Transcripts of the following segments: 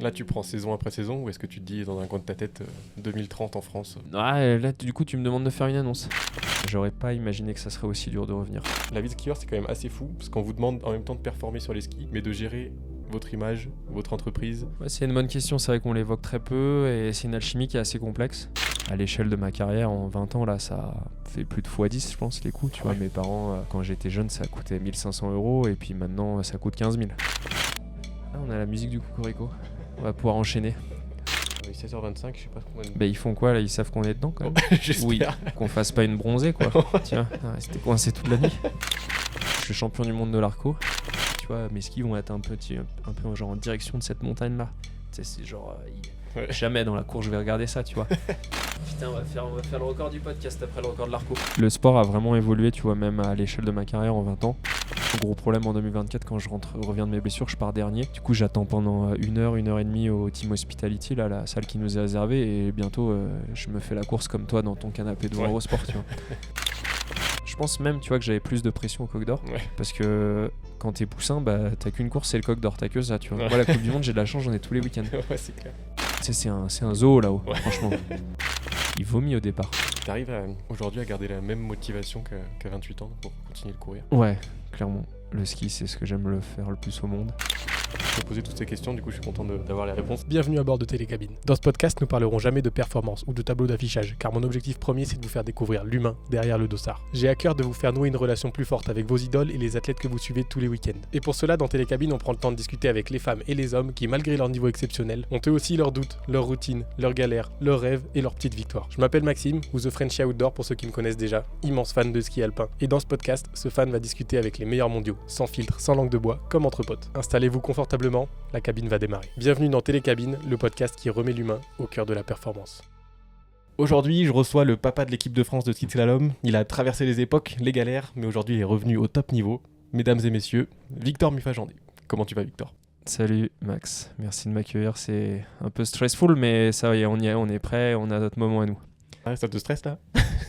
Là, tu prends saison après saison ou est-ce que tu te dis dans un coin de ta tête 2030 en France? Ah, là, du coup, tu me demandes de faire une annonce. J'aurais pas imaginé que ça serait aussi dur de revenir. La vie de skieur, c'est quand même assez fou parce qu'on vous demande en même temps de performer sur les skis, mais de gérer votre image, votre entreprise. Ouais, c'est une bonne question, c'est vrai qu'on l'évoque très peu et c'est une alchimie qui est assez complexe. À l'échelle de ma carrière, en 20 ans, là, ça fait plus de x10, je pense, les coûts. Tu vois, mes parents, quand j'étais jeune, ça coûtait 1500 € et puis maintenant, ça coûte 15 000. Ah, on a la musique du Cocorico. On va pouvoir enchaîner. Il est 16h25, je sais pas combien. Bah, ils font quoi là? Ils savent qu'on est dedans quand même. J'espère. Oui, qu'on fasse pas une bronzée quoi. Tiens, c'était coincé toute la nuit. Je suis champion du monde de l'arco. Tu vois, mes skis vont être un peu genre en direction de cette montagne là. Tu sais, c'est genre. Ouais. Jamais dans la cour je vais regarder ça, tu vois. Putain, on va faire le record du podcast après le record de l'arco. Le sport a vraiment évolué, tu vois, même à l'échelle de ma carrière en 20 ans. Gros problème en 2024, quand je reviens de mes blessures, je pars dernier. Du coup, j'attends pendant 1 heure, 1 heure et demie au Team Hospitality, là, la salle qui nous est réservée. Et bientôt, je me fais la course comme toi dans ton canapé devant Eurosport, tu vois. Je pense même, tu vois, que j'avais plus de pression au Coq d'Or. Ouais. Parce que quand t'es poussin, bah, t'as qu'une course, c'est le Coq d'Or. T'as que ça, tu vois. Moi, la Coupe du Monde, j'ai de la chance, j'en ai tous les week-ends. Ouais, c'est clair. Tu sais, c'est un zoo là-haut, franchement. Il vomit au départ. T'arrives aujourd'hui à garder la même motivation qu'à 28 ans pour continuer de courir? Ouais, clairement. Le ski, c'est ce que j'aime le faire le plus au monde. Je vais poser toutes ces questions, du coup je suis content d'avoir les réponses. Bienvenue à bord de Télécabine. Dans ce podcast, nous parlerons jamais de performance ou de tableau d'affichage, car mon objectif premier, c'est de vous faire découvrir l'humain derrière le dossard. J'ai à cœur de vous faire nouer une relation plus forte avec vos idoles et les athlètes que vous suivez tous les week-ends. Et pour cela, dans Télécabine, on prend le temps de discuter avec les femmes et les hommes qui, malgré leur niveau exceptionnel, ont eux aussi leurs doutes, leurs routines, leurs galères, leurs rêves et leurs petites victoires. Je m'appelle Maxime, ou The Frenchy Outdoor pour ceux qui me connaissent déjà, immense fan de ski alpin. Et dans ce podcast, ce fan va discuter avec les meilleurs mondiaux, sans filtre, sans langue de bois, comme entre potes. Installez-vous confortablement, la cabine va démarrer. Bienvenue dans Télécabine, le podcast qui remet l'humain au cœur de la performance. Aujourd'hui, je reçois le papa de l'équipe de France de ski de slalom. Il a traversé les époques, les galères, mais aujourd'hui il est revenu au top niveau. Mesdames et messieurs, Victor Muffagendé. Comment tu vas, Victor? Salut Max, merci de m'accueillir. C'est un peu stressful, mais ça y est, on est prêt, on a notre moment à nous. Ah, ça te stresse là?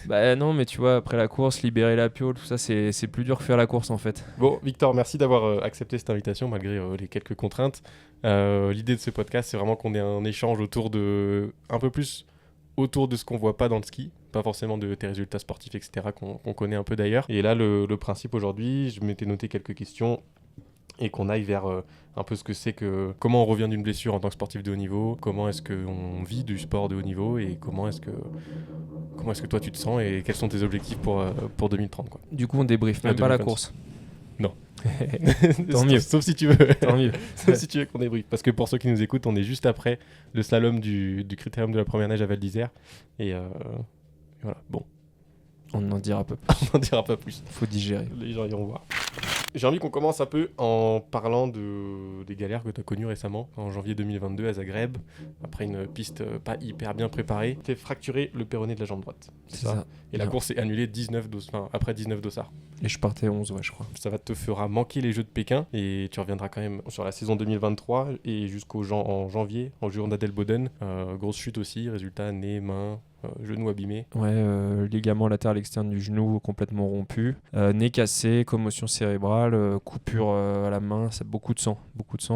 Bah non, mais tu vois, après la course, libérer la piole, tout ça, c'est plus dur que faire la course en fait. Bon, Victor, merci d'avoir accepté cette invitation malgré les quelques contraintes. L'idée de ce podcast, c'est vraiment qu'on ait un échange un peu plus autour de ce qu'on voit pas dans le ski, pas forcément de tes résultats sportifs, etc., qu'on connaît un peu d'ailleurs. Et là, le principe aujourd'hui, je m'étais noté quelques questions et qu'on aille vers un peu ce que c'est que comment on revient d'une blessure en tant que sportif de haut niveau, comment est-ce qu'on vit du sport de haut niveau et comment est-ce que toi tu te sens et quels sont tes objectifs pour 2030 quoi. Du coup, on débriefe même pas la 2026. course. Non. Tant mieux. Sauf si tu veux. Tant mieux. Sauf si tu veux qu'on débriefe. Parce que pour ceux qui nous écoutent, on est juste après le slalom du critérium de la première nage à Val d'Isère. Et voilà, bon, On n'en dira pas plus. on n'en dira pas plus. Faut digérer. Les gens iront voir. J'ai envie qu'on commence un peu en parlant des galères que tu as connues récemment, en janvier 2022 à Zagreb, après une piste pas hyper bien préparée. Tu as fracturé le péroné de la jambe droite. C'est ça. Et la Bien. course est annulée après 19 dossards. Et je partais 11, ouais, je crois. Ça te fera manquer les Jeux de Pékin et tu reviendras quand même sur la saison 2023 et en janvier, en jouant d'Adel Boden. Grosse chute aussi, résultat nez, main, genou abîmé. Ouais, ligament latéral externe du genou complètement rompu, nez cassé, commotion cérébrale, coupure à la main, c'est beaucoup de sang.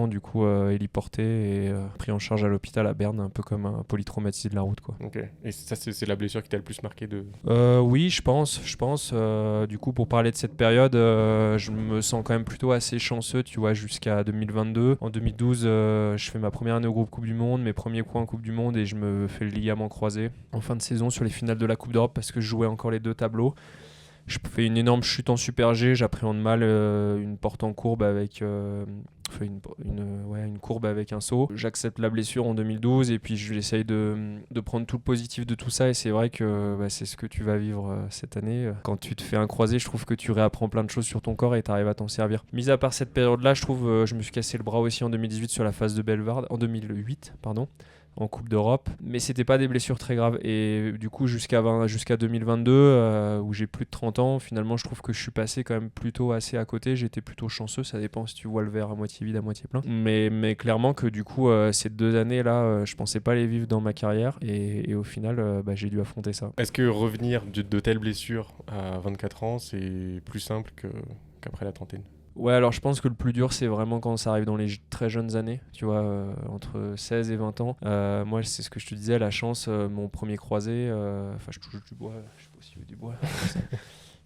Du coup héliporté et pris en charge à l'hôpital à Berne, un peu comme un polytraumatisé de la route quoi. Ok. Et ça, c'est la blessure qui t'a le plus marqué de... Oui, je pense. Du coup, pour parler de cette période, je me sens quand même plutôt assez chanceux, tu vois, jusqu'à 2022. En 2012, je fais ma première année au groupe Coupe du Monde, mes premiers points en Coupe du Monde et je me fais le ligament croisé en fin de saison sur les finales de la Coupe d'Europe parce que je jouais encore les deux tableaux. Je fais une énorme chute en Super G, j'appréhende mal une porte en courbe avec une courbe avec un saut. J'accepte la blessure en 2012 et puis j'essaye de prendre tout le positif de tout ça et c'est vrai que c'est ce que tu vas vivre cette année. Quand tu te fais un croisé, je trouve que tu réapprends plein de choses sur ton corps et tu arrives à t'en servir. Mis à part cette période-là, je trouve je me suis cassé le bras aussi en 2018 sur la phase de Bellewaerde, en 2008, pardon. En Coupe d'Europe, mais c'était pas des blessures très graves et du coup jusqu'à 2022 où j'ai plus de 30 ans, finalement je trouve que je suis passé quand même plutôt assez à côté, j'étais plutôt chanceux, ça dépend si tu vois le verre à moitié vide, à moitié plein, mais clairement que du coup ces 2 années là je pensais pas les vivre dans ma carrière et au final j'ai dû affronter ça. Est-ce que revenir de telles blessures à 24 ans, c'est plus simple qu'après la trentaine? Ouais, alors je pense que le plus dur, c'est vraiment quand ça arrive dans les très jeunes années, tu vois, entre 16 et 20 ans. Moi, c'est ce que je te disais, la chance, mon premier croisé, je touche du bois, je sais pas si tu veux du bois.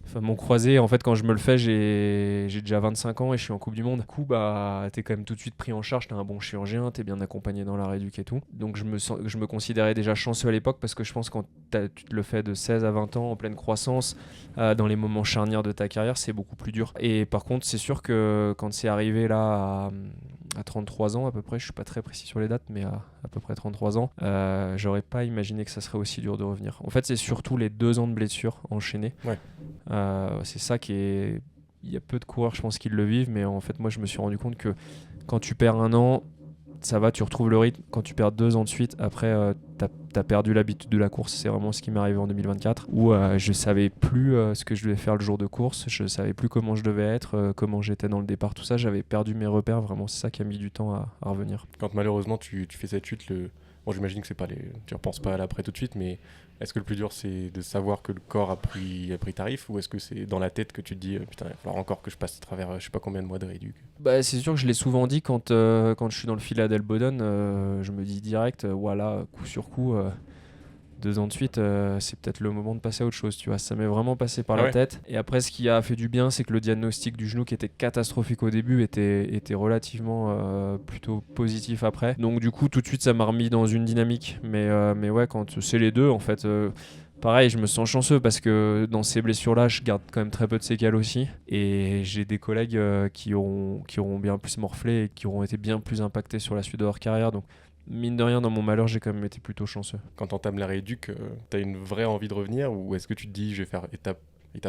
Enfin, mon croisé, en fait, quand je me le fais, j'ai déjà 25 ans et je suis en Coupe du Monde. Du coup, bah, t'es quand même tout de suite pris en charge, t'es un bon chirurgien, t'es bien accompagné dans la rééduque et tout. Donc, je me considérais déjà chanceux à l'époque parce que je pense que quand tu te le fais de 16 à 20 ans, en pleine croissance, dans les moments charnières de ta carrière, c'est beaucoup plus dur. Et par contre, c'est sûr que quand c'est arrivé là à 33 ans à peu près, je suis pas très précis sur les dates, mais à peu près 33 ans, j'aurais pas imaginé que ça serait aussi dur de revenir. En fait, c'est surtout les 2 ans de blessure enchaînés. Ouais. C'est ça qui est... Il y a peu de coureurs, je pense, qui le vivent, mais en fait, moi, je me suis rendu compte que quand tu perds 1 an, ça va, tu retrouves le rythme. Quand tu perds 2 ans de suite, après, t'as perdu l'habitude de la course. C'est vraiment ce qui m'est arrivé en 2024, où je savais plus ce que je devais faire le jour de course. Je savais plus comment je devais être, comment j'étais dans le départ, tout ça. J'avais perdu mes repères, vraiment. C'est ça qui a mis du temps à revenir. Quand malheureusement tu fais cette chute, bon, j'imagine que tu repenses pas à l'après tout de suite, mais est-ce que le plus dur c'est de savoir que le corps a pris tarif, ou est-ce que c'est dans la tête que tu te dis putain, il va falloir encore que je passe à travers je sais pas combien de mois de rééduc? Bah, c'est sûr que je l'ai souvent dit quand je suis dans le fil à Delboden, je me dis direct, voilà, coup sur coup, 2 ans de suite, c'est peut-être le moment de passer à autre chose, tu vois. Ça m'est vraiment passé par la tête. Et après, ce qui a fait du bien, c'est que le diagnostic du genou, qui était catastrophique au début, était relativement plutôt positif après. Donc du coup, tout de suite, ça m'a remis dans une dynamique. Mais ouais, quand c'est les deux, en fait... pareil, je me sens chanceux parce que dans ces blessures-là, je garde quand même très peu de séquelles aussi. Et j'ai des collègues qui auront bien plus morflé et qui auront été bien plus impactés sur la suite de leur carrière. Donc, mine de rien, dans mon malheur, j'ai quand même été plutôt chanceux. Quand t'entames la rééduque, t'as une vraie envie de revenir, ou est-ce que tu te dis je vais faire étape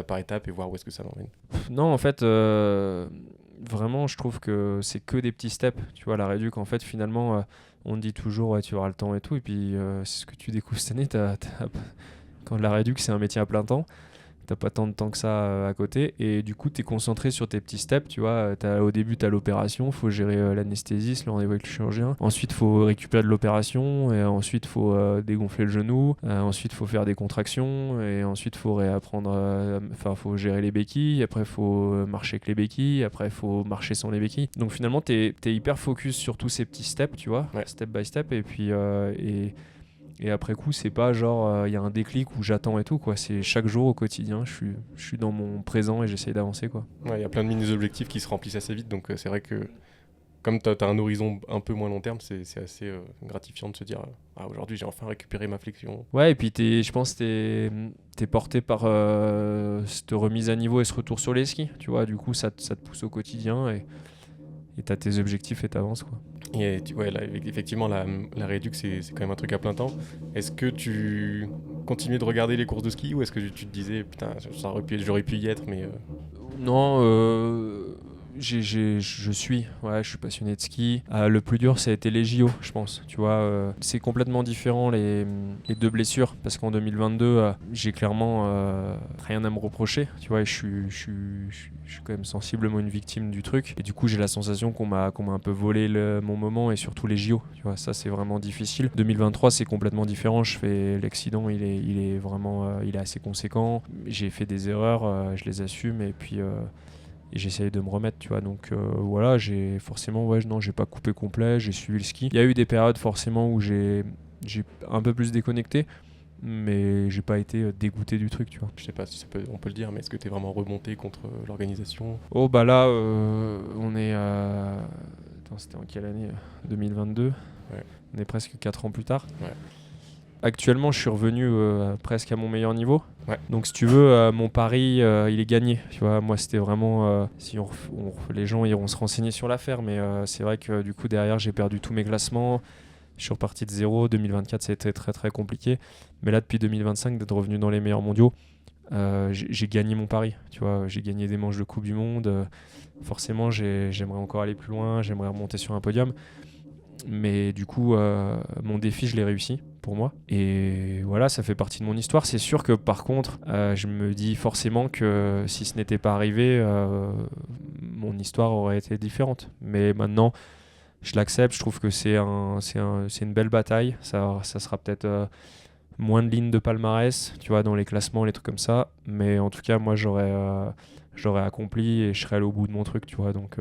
par étape et voir où est-ce que ça m'emmène? Non, en fait, vraiment, je trouve que c'est que des petits steps. Tu vois, la rééduque, en fait, finalement, on te dit toujours ouais, tu auras le temps et tout. Et puis, c'est ce que tu découvres cette année. Quand la rééduque, c'est un métier à plein temps. T'as pas tant de temps que ça à côté, et du coup t'es concentré sur tes petits steps, tu vois. Au début t'as l'opération, faut gérer l'anesthésiste, le rendez-vous avec le chirurgien, ensuite faut récupérer de l'opération, et ensuite faut dégonfler le genou, ensuite faut faire des contractions, et ensuite faut réapprendre, faut gérer les béquilles, après faut marcher avec les béquilles, après faut marcher sans les béquilles. Donc finalement t'es hyper focus sur tous ces petits steps, tu vois, step by step, et puis et après coup, c'est pas genre il y a un déclic où j'attends et tout, quoi. C'est chaque jour au quotidien, je suis dans mon présent et j'essaye d'avancer, quoi. Ouais, il y a plein de mini-objectifs qui se remplissent assez vite, donc c'est vrai que comme t'as un horizon un peu moins long terme, c'est assez gratifiant de se dire aujourd'hui j'ai enfin récupéré ma flexion. Ouais, et puis je pense que t'es porté par cette remise à niveau et ce retour sur les skis, tu vois. Du coup, ça te pousse au quotidien et t'as tes objectifs et t'avances, quoi. Et là, effectivement, la rééduque, c'est quand même un truc à plein temps. Est-ce que tu continuais de regarder les courses de ski, ou est-ce que tu te disais, putain, j'aurais pu y être, mais... Non, je suis passionné de ski. Le plus dur, ça a été les JO, je pense. Tu vois, c'est complètement différent les 2 blessures, parce qu'en 2022, j'ai clairement rien à me reprocher. Tu vois, je suis quand même sensiblement une victime du truc. Et du coup, j'ai la sensation qu'on m'a un peu volé mon moment, et surtout les JO. Tu vois, ça c'est vraiment difficile. 2023, c'est complètement différent. L'accident, il est vraiment, il est assez conséquent. J'ai fait des erreurs, je les assume, et puis. Et j'essaye de me remettre, tu vois. Donc voilà, j'ai pas coupé complet, j'ai suivi le ski. Il y a eu des périodes forcément où j'ai un peu plus déconnecté, mais j'ai pas été dégoûté du truc, tu vois. Je sais pas si on peut le dire, mais est-ce que t'es vraiment remonté contre l'organisation? Oh bah là, on est Attends, c'était en quelle année? 2022. Ouais. On est presque 4 ans plus tard. Ouais. Actuellement, je suis revenu presque à mon meilleur niveau. Ouais. Donc, si tu veux, mon pari, il est gagné. Tu vois, moi, c'était vraiment... si les gens iront se renseigner sur l'affaire, mais c'est vrai que du coup, derrière, j'ai perdu tous mes classements. Je suis reparti de zéro. 2024, c'était très, très compliqué. Mais là, depuis 2025, d'être revenu dans les meilleurs mondiaux, j'ai gagné mon pari. Tu vois, j'ai gagné des manches de Coupe du Monde. Forcément, j'aimerais encore aller plus loin. J'aimerais remonter sur un podium. Mais du coup, mon défi, je l'ai réussi pour moi. Et voilà, ça fait partie de mon histoire. C'est sûr que par contre, je me dis forcément que si ce n'était pas arrivé, mon histoire aurait été différente. Mais maintenant, je l'accepte. Je trouve que c'est une belle bataille. Ça sera peut-être moins de lignes de palmarès, tu vois, dans les classements, les trucs comme ça. Mais en tout cas, moi, j'aurais j'aurais accompli et je serais allé au bout de mon truc, tu vois. Donc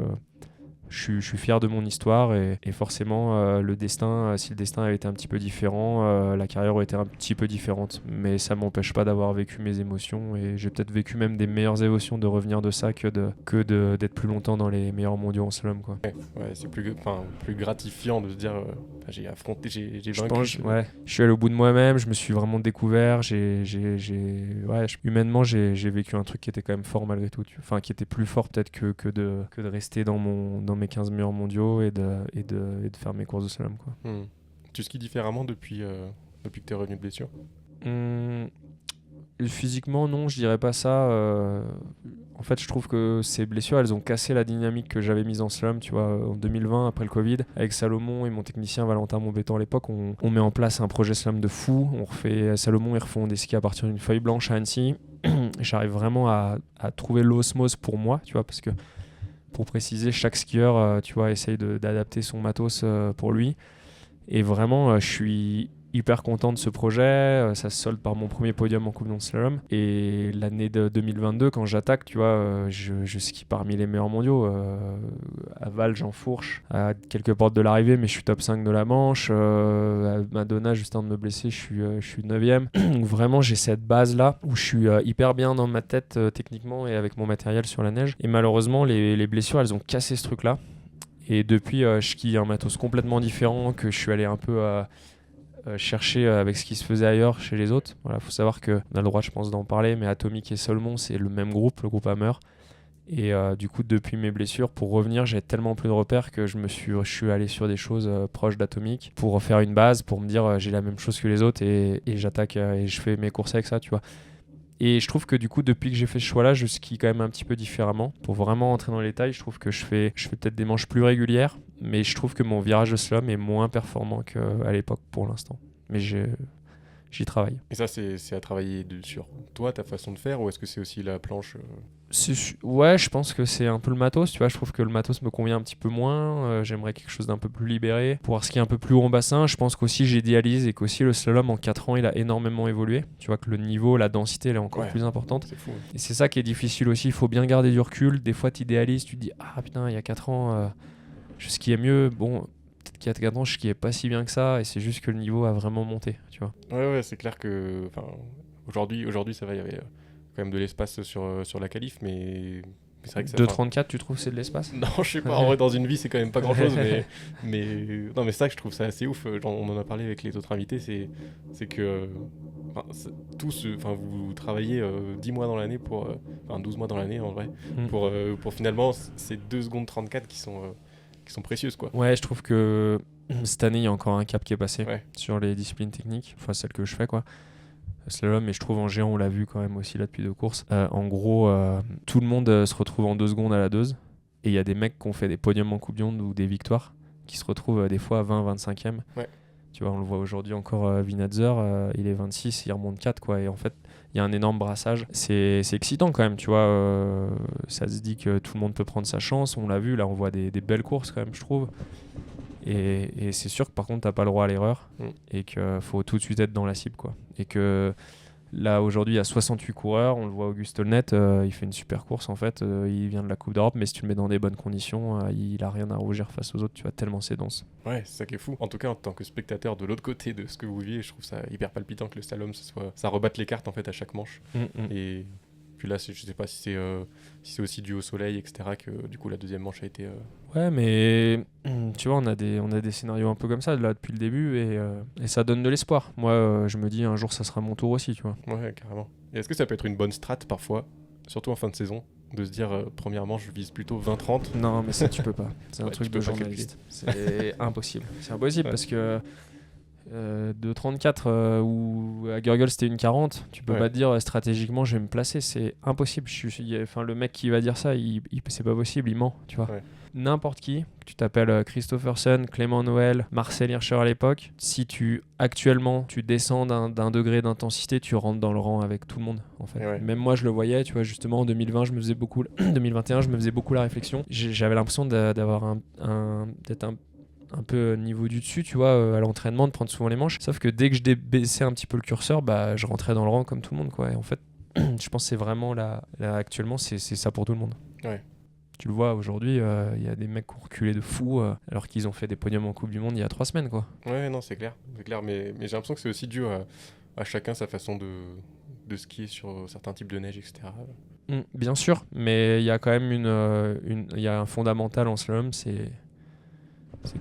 je suis fier de mon histoire et forcément le destin, si le destin avait été un petit peu différent, la carrière aurait été un petit peu différente. Mais ça m'empêche pas d'avoir vécu mes émotions et j'ai peut-être vécu même des meilleures émotions de revenir de ça que d'être plus longtemps dans les meilleurs mondiaux en slalom, quoi. Ouais, c'est plus gratifiant de se dire j'ai affronté, j'ai Je vaincu. pense, je suis allé au bout de moi-même, je me suis vraiment découvert, humainement j'ai vécu un truc qui était quand même fort malgré tout, enfin qui était plus fort peut-être que de rester dans mes 15 meilleurs mondiaux et de faire mes courses de slalom, quoi. Tu skis différemment depuis que tu es revenu de blessure? Physiquement, non, je dirais pas ça. En fait, je trouve que ces blessures, elles ont cassé la dynamique que j'avais mise en slalom, tu vois, en 2020, après le Covid. Avec Salomon et mon technicien Valentin Montbéton à l'époque, on met en place un projet slalom de fou. Salomon, ils refont des skis à partir d'une feuille blanche à Annecy. J'arrive vraiment à trouver l'osmose pour moi, tu vois, parce que, pour préciser, chaque skieur, tu vois, essaye d'adapter son matos pour lui. Et vraiment, je suis hyper content de ce projet. Ça se solde par mon premier podium en Coupe du Monde Slalom. Et l'année de 2022, quand j'attaque, tu vois, je skie parmi les meilleurs mondiaux. À Val, j'en fourche à quelques portes de l'arrivée, mais je suis top 5 de la Manche. À Madonna, juste avant de me blesser, je suis 9e. Donc vraiment, j'ai cette base-là où je suis hyper bien dans ma tête techniquement et avec mon matériel sur la neige. Et malheureusement, les blessures, elles ont cassé ce truc-là. Et depuis, je skie un matos complètement différent que je suis allé un peu chercher avec ce qui se faisait ailleurs chez les autres. Voilà, faut savoir qu'on a le droit, je pense, d'en parler, mais Atomic et Solomon, c'est le même groupe, le groupe Hammer. Et du coup, depuis mes blessures, pour revenir, j'ai tellement plus de repères que je suis allé sur des choses proches d'Atomic pour refaire une base, pour me dire j'ai la même chose que les autres et j'attaque et je fais mes courses avec ça, tu vois. Et je trouve que du coup, depuis que j'ai fait ce choix-là, je skie quand même un petit peu différemment. Pour vraiment entrer dans les détails, je trouve que je fais peut-être des manches plus régulières, mais je trouve que mon virage de slalom est moins performant qu'à l'époque pour l'instant. Mais j'y travaille. Et ça, c'est à travailler sur toi, ta façon de faire, ou est-ce que c'est aussi la planche Ouais, je pense que c'est un peu le matos, tu vois. Je trouve que le matos me convient un petit peu moins. J'aimerais quelque chose d'un peu plus libéré. Pouvoir skier un peu plus haut en bassin. Je pense qu'aussi j'idéalise et qu'aussi le slalom en 4 ans, il a énormément évolué. Tu vois que le niveau, la densité, elle est encore plus importante. C'est fou. Et c'est ça qui est difficile aussi. Il faut bien garder du recul. Des fois, tu idéalises, tu te dis ah putain, il y a 4 ans, je skiais mieux. Bon, peut-être qu'il y a 4 ans, je skiais pas si bien que ça. Et c'est juste que le niveau a vraiment monté, tu vois. Ouais, c'est clair que aujourd'hui, ça va, il y avait quand même de l'espace sur la qualif, mais c'est vrai que ça... 2,34, tu trouves c'est de l'espace? Non, je sais pas, en vrai, dans une vie, c'est quand même pas grand-chose, mais non, mais c'est ça que je trouve ça assez ouf. On en a parlé avec les autres invités, c'est que vous travaillez 10 mois dans l'année 12 mois dans l'année, en vrai, pour finalement ces 2 secondes 34 qui sont précieuses, quoi. Ouais, je trouve que cette année, il y a encore un cap qui est passé sur les disciplines techniques, enfin celles que je fais, quoi. Slalom, mais je trouve en géant, on l'a vu quand même aussi là depuis 2 courses. En gros, tout le monde se retrouve en 2 secondes à la 2. Et il y a des mecs qui ont fait des podiums en Coupe du Monde ou des victoires qui se retrouvent des fois à 20, 25e. Ouais. Tu vois, on le voit aujourd'hui encore, Vinatzer, il est 26, il remonte 4, quoi. Et en fait, il y a un énorme brassage. C'est excitant quand même, tu vois. Ça se dit que tout le monde peut prendre sa chance. On l'a vu, là, on voit des belles courses quand même, je trouve. Et c'est sûr que par contre, t'as pas le droit à l'erreur et qu'il faut tout de suite être dans la cible, quoi. Et que là, aujourd'hui, il y a 68 coureurs. On le voit, Auguste Olnet, il fait une super course en fait. Il vient de la Coupe d'Europe, mais si tu le mets dans des bonnes conditions, il a rien à rougir face aux autres, tu vois, tellement c'est dense. Ouais, c'est ça qui est fou. En tout cas, en tant que spectateur de l'autre côté de ce que vous vivez, je trouve ça hyper palpitant que le slalom, ça rebatte les cartes en fait à chaque manche. Et puis là, je sais pas si c'est aussi dû au soleil, etc., que du coup la deuxième manche a été... Ouais, mais tu vois, on a des scénarios un peu comme ça là depuis le début et ça donne de l'espoir. Moi, je me dis un jour ça sera mon tour aussi, tu vois. Ouais, carrément. Et est-ce que ça peut être une bonne strat parfois, surtout en fin de saison, de se dire premièrement je vise plutôt 20-30? Non, mais ça tu peux pas. C'est un truc de journaliste. C'est impossible. C'est impossible parce que de 34 ou à Gurgle c'était une 40, tu peux pas te dire stratégiquement je vais me placer, c'est impossible. Le mec qui va dire ça, c'est pas possible, il ment, tu vois. N'importe qui, tu t'appelles Christopherson, Clément Noël, Marcel Hirscher à l'époque, si actuellement tu descends d'un degré d'intensité, tu rentres dans le rang avec tout le monde en fait. Même moi je le voyais, tu vois, justement en 2020 je me faisais beaucoup 2021 je me faisais beaucoup la réflexion. J'avais l'impression d'avoir d'être un peu niveau du dessus, tu vois, à l'entraînement, de prendre souvent les manches. Sauf que dès que je baissais un petit peu le curseur, bah, je rentrais dans le rang comme tout le monde, quoi. Et en fait, je pense que c'est vraiment là actuellement, c'est ça pour tout le monde. Ouais. Tu le vois aujourd'hui, il y a des mecs qui ont reculé de fou alors qu'ils ont fait des podiums en Coupe du Monde il y a 3 semaines, quoi. Ouais, non, c'est clair. Mais j'ai l'impression que c'est aussi dû à chacun sa façon de skier sur certains types de neige, etc. Bien sûr, mais il y a quand même il y a un fondamental en slalom, c'est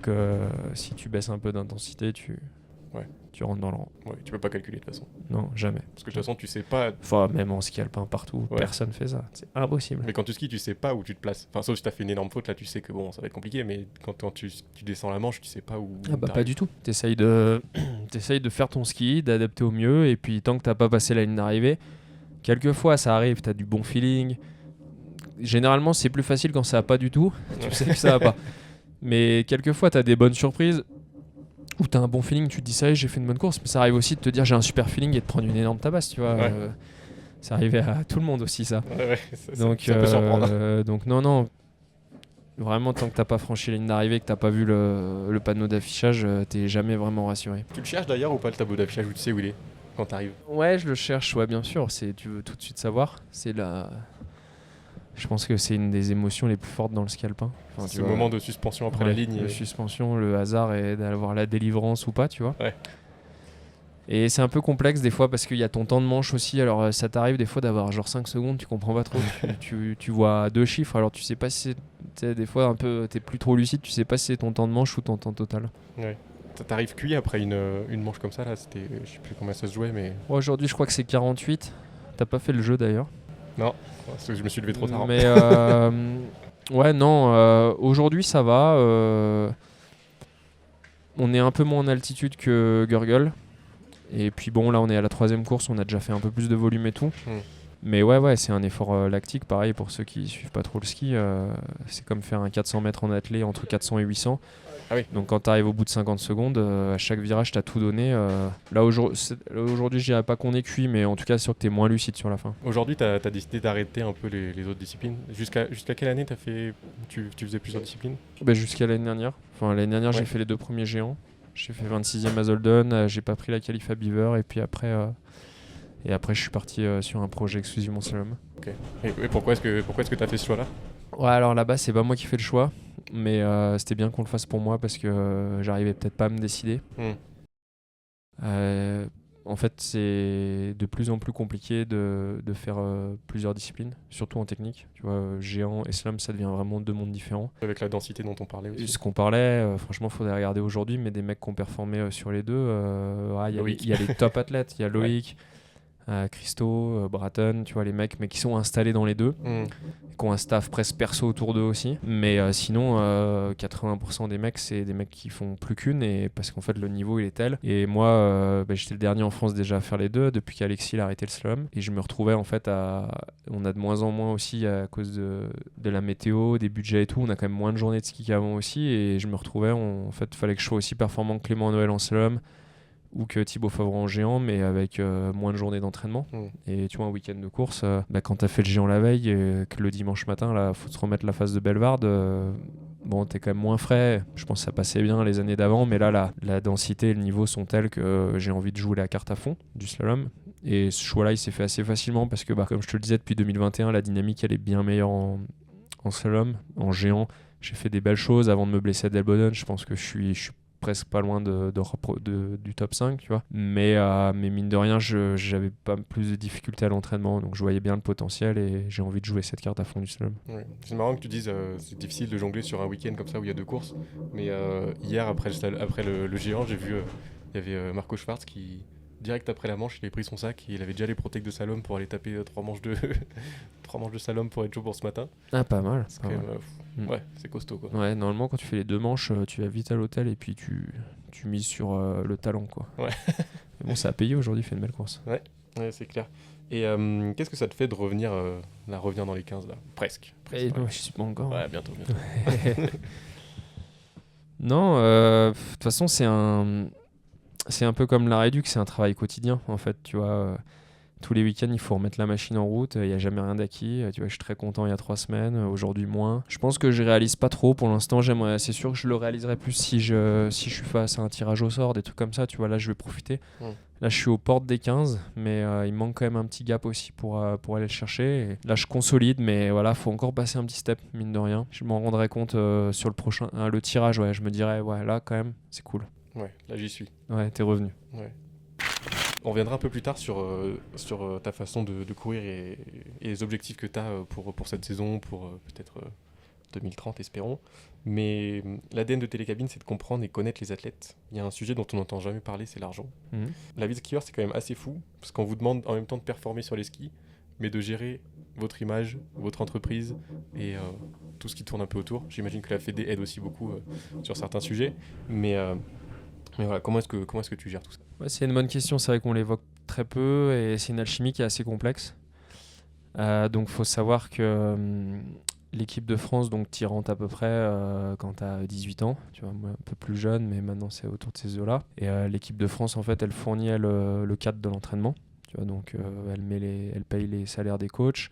que si tu baisses un peu d'intensité, tu rentres dans le rang. Ouais, tu peux pas calculer de toute façon. Non, jamais. Parce que de toute façon, tu sais pas. Enfin, même en ski alpin partout, personne fait ça. C'est impossible. Mais quand tu skis, tu sais pas où tu te places. Enfin, sauf si t'as fait une énorme faute, là, tu sais que bon, ça va être compliqué. Mais quand tu descends la Manche, tu sais pas où. Ah bah pas du tout. T'essayes de faire ton ski, d'adapter au mieux, et puis tant que t'as pas passé la ligne d'arrivée, quelquefois ça arrive, t'as du bon feeling. Généralement, c'est plus facile quand ça va pas du tout. Tu sais que ça va pas. Mais quelquefois, t'as des bonnes surprises où t'as un bon feeling, tu te dis ça y est, j'ai fait une bonne course, mais ça arrive aussi de te dire j'ai un super feeling et de prendre une énorme tabasse, tu vois. Ouais. Ça arrivait à tout le monde aussi, ça. Ouais, Donc, ça peut surprendre. donc non. Vraiment, tant que t'as pas franchi la ligne d'arrivée, que t'as pas vu le panneau d'affichage, t'es jamais vraiment rassuré. Tu le cherches d'ailleurs ou pas le tableau d'affichage où tu sais où il est quand t'arrives? Ouais, je le cherche, ouais, bien sûr. Tu veux tout de suite savoir. Je pense que c'est une des émotions les plus fortes dans le ski alpin. Enfin, ce moment de suspension après la ligne. De suspension, le hasard et d'avoir la délivrance ou pas, tu vois. Ouais. Et c'est un peu complexe des fois parce qu'il y a ton temps de manche aussi. Alors ça t'arrive des fois d'avoir genre 5 secondes, tu comprends pas trop. tu vois 2 chiffres, alors tu sais pas si c'est. Des fois, un peu, t'es plus trop lucide, tu sais pas si c'est ton temps de manche ou ton temps total. Ouais. T'arrives cuit après une manche comme ça, là. C'était, je sais plus combien ça se jouait, mais. Aujourd'hui, je crois que c'est 48. T'as pas fait le jeu d'ailleurs. Non, parce que je me suis levé trop tard. Mais ouais, non, aujourd'hui ça va. On est un peu moins en altitude que Gurgle. Et puis bon, là on est à la 3ème course, on a déjà fait un peu plus de volume et tout. Mais ouais, c'est un effort lactique, pareil pour ceux qui suivent pas trop le ski. C'est comme faire un 400 mètres en athlée entre 400 et 800. Ah oui. Donc quand tu arrives au bout de 50 secondes, à chaque virage, tu as tout donné. Là aujourd'hui, je dirais pas qu'on est cuit, mais en tout cas, c'est sûr que tu es moins lucide sur la fin. Aujourd'hui, tu as décidé d'arrêter un peu les autres disciplines. Jusqu'à quelle année tu faisais plusieurs disciplines? Jusqu'à l'année dernière. Enfin, l'année dernière, j'ai fait les 2 premiers géants. J'ai fait 26e à Zolden, j'ai pas pris la qualif à Beaver, et puis après, je suis parti sur un projet exclusivement slalom. Ok. Et pourquoi est-ce que tu as fait ce choix-là? Ouais, alors là-bas, c'est pas moi qui fais le choix, mais c'était bien qu'on le fasse pour moi parce que j'arrivais peut-être pas à me décider. En fait, c'est de plus en plus compliqué de faire plusieurs disciplines, surtout en technique. Tu vois, géant et slalom, ça devient vraiment 2 mondes différents. Avec la densité dont on parlait aussi. Ce qu'on parlait, franchement, il faudrait regarder aujourd'hui, mais des mecs qui ont performé sur les deux, il y a les top athlètes, il y a Loïc, Christo, Bratton, tu vois, les mecs, mais qui sont installés dans les deux, qui ont un staff presque perso autour d'eux aussi. Mais sinon, 80% des mecs, c'est des mecs qui font plus qu'une, et parce qu'en fait, le niveau, il est tel. Et moi, j'étais le dernier en France déjà à faire les deux, depuis qu'Alexis a arrêté le slalom. Et je me retrouvais en fait on a de moins en moins aussi à cause de la météo, des budgets et tout. On a quand même moins de journées de ski qu'avant aussi. Et je me retrouvais, en fait, il fallait que je sois aussi performant que Clément Noël en slalom, ou que Thibaut Favreau en géant, mais avec moins de journées d'entraînement. Et tu vois, un week-end de course, quand t'as fait le géant la veille, que le dimanche matin, là, faut se remettre la phase de Bellevarde, bon, t'es quand même moins frais. Je pense que ça passait bien les années d'avant, mais là, la densité et le niveau sont tels que j'ai envie de jouer la carte à fond du slalom. Et ce choix-là, il s'est fait assez facilement parce que, comme je te le disais, depuis 2021, la dynamique, elle est bien meilleure en slalom, en géant. J'ai fait des belles choses avant de me blesser à Delboden. Je pense que je suis presque pas loin du top 5, tu vois. Mais mine de rien, j'avais pas plus de difficultés à l'entraînement, donc je voyais bien le potentiel et j'ai envie de jouer cette carte à fond du slalom. Ouais. C'est marrant que tu dises c'est difficile de jongler sur un week-end comme ça où il y a 2 courses, mais hier après le géant, j'ai vu il y avait Marco Schwartz qui direct après la manche, il avait pris son sac et il avait déjà les protects de slalom pour aller taper 3 manches de 3 manches de slalom pour être chaud pour ce matin. Ah, pas mal. C'est quand même, ouais, c'est costaud quoi. Ouais, normalement quand tu fais les 2 manches, tu vas vite à l'hôtel et puis tu mises sur le talent quoi. Ouais. Mais bon, ça a payé aujourd'hui, fait une belle course. Ouais, c'est clair. Et qu'est-ce que ça te fait de revenir dans les 15 là? Presque. Non, je suis pas encore. Ouais, bientôt. Non, de toute façon, c'est un peu comme la réduc, c'est un travail quotidien en fait, tu vois. Tous les week-ends, il faut remettre la machine en route. Il n'y a jamais rien d'acquis. Tu vois, je suis très content il y a 3 semaines. Aujourd'hui, moins. Je pense que je réalise pas trop. Pour l'instant, c'est sûr que je le réaliserai plus si je suis face à un tirage au sort, des trucs comme ça. Tu vois, là, je vais profiter. Là, je suis aux portes des 15, mais il me manque quand même un petit gap aussi pour aller le chercher. Et là, je consolide, mais voilà, faut encore passer un petit step, mine de rien. Je m'en rendrai compte sur le prochain, le tirage. Ouais, je me dirais, ouais, là, quand même, c'est cool. Ouais, là, j'y suis. Ouais, t'es revenu. Ouais. On reviendra un peu plus tard sur ta façon de courir et les objectifs que tu as pour cette saison, pour peut-être 2030, espérons. Mais l'ADN de Télécabine, c'est de comprendre et connaître les athlètes. Il y a un sujet dont on n'entend jamais parler, c'est l'argent. La vie de skieur, c'est quand même assez fou, parce qu'on vous demande en même temps de performer sur les skis, mais de gérer votre image, votre entreprise et tout ce qui tourne un peu autour. J'imagine que la Fédé aide aussi beaucoup sur certains sujets, mais voilà, comment est-ce que tu gères tout ça ? Ouais, c'est une bonne question, c'est vrai qu'on l'évoque très peu et c'est une alchimie qui est assez complexe. Donc il faut savoir que l'équipe de France t'y rentre à peu près quand tu as 18 ans, tu vois, moi un peu plus jeune, mais maintenant c'est autour de ces eaux-là. Et l'équipe de France, en fait, elle fournit le cadre de l'entraînement, tu vois, donc elle paye les salaires des coachs.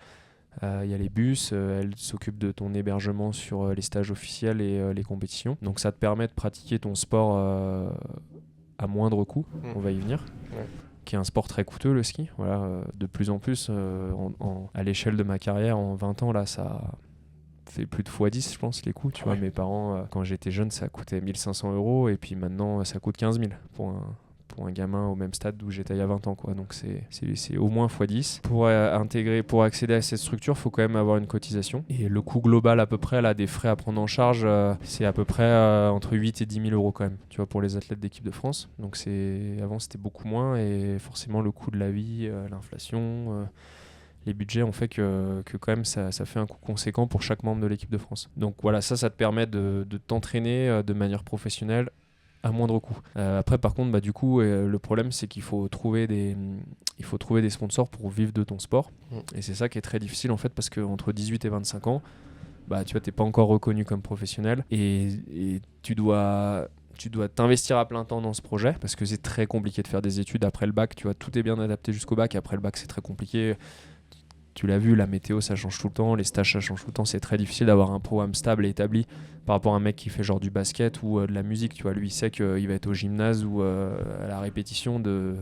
Il y a les bus, elle s'occupe de ton hébergement sur les stages officiels et les compétitions. Donc ça te permet de pratiquer ton sport à moindre coût, on va y venir, qui est un sport très coûteux, le ski. Voilà, de plus en plus, à l'échelle de ma carrière, en 20 ans, là, ça fait plus de x10, je pense, les coûts. Tu vois, mes parents, quand j'étais jeune, ça coûtait 1 500 €, et puis maintenant, ça coûte 15 000 pour un gamin au même stade où j'étais il y a 20 ans, quoi. Donc c'est au moins x10. Pour accéder à cette structure, il faut quand même avoir une cotisation. Et le coût global à peu près là, des frais à prendre en charge, c'est à peu près entre 8 et 10 000 € quand même, tu vois, pour les athlètes d'équipe de France. Donc avant c'était beaucoup moins, et forcément le coût de la vie, l'inflation, les budgets ont fait que quand même ça fait un coût conséquent pour chaque membre de l'équipe de France. Donc voilà, ça te permet de t'entraîner de manière professionnelle à moindre coût. Après, par contre, du coup, le problème, c'est qu'il faut trouver des sponsors pour vivre de ton sport. Et c'est ça qui est très difficile, en fait, parce qu'entre 18 et 25 ans, tu vois, t'es pas encore reconnu comme professionnel, et tu dois t'investir à plein temps dans ce projet, parce que c'est très compliqué de faire des études après le bac. Tu vois, tout est bien adapté jusqu'au bac. Après le bac, c'est très compliqué. Tu l'as vu, la météo, ça change tout le temps, les stages, ça change tout le temps. C'est très difficile d'avoir un programme stable et établi par rapport à un mec qui fait genre du basket ou de la musique. Tu vois, lui, il sait qu'il va être au gymnase ou à la répétition de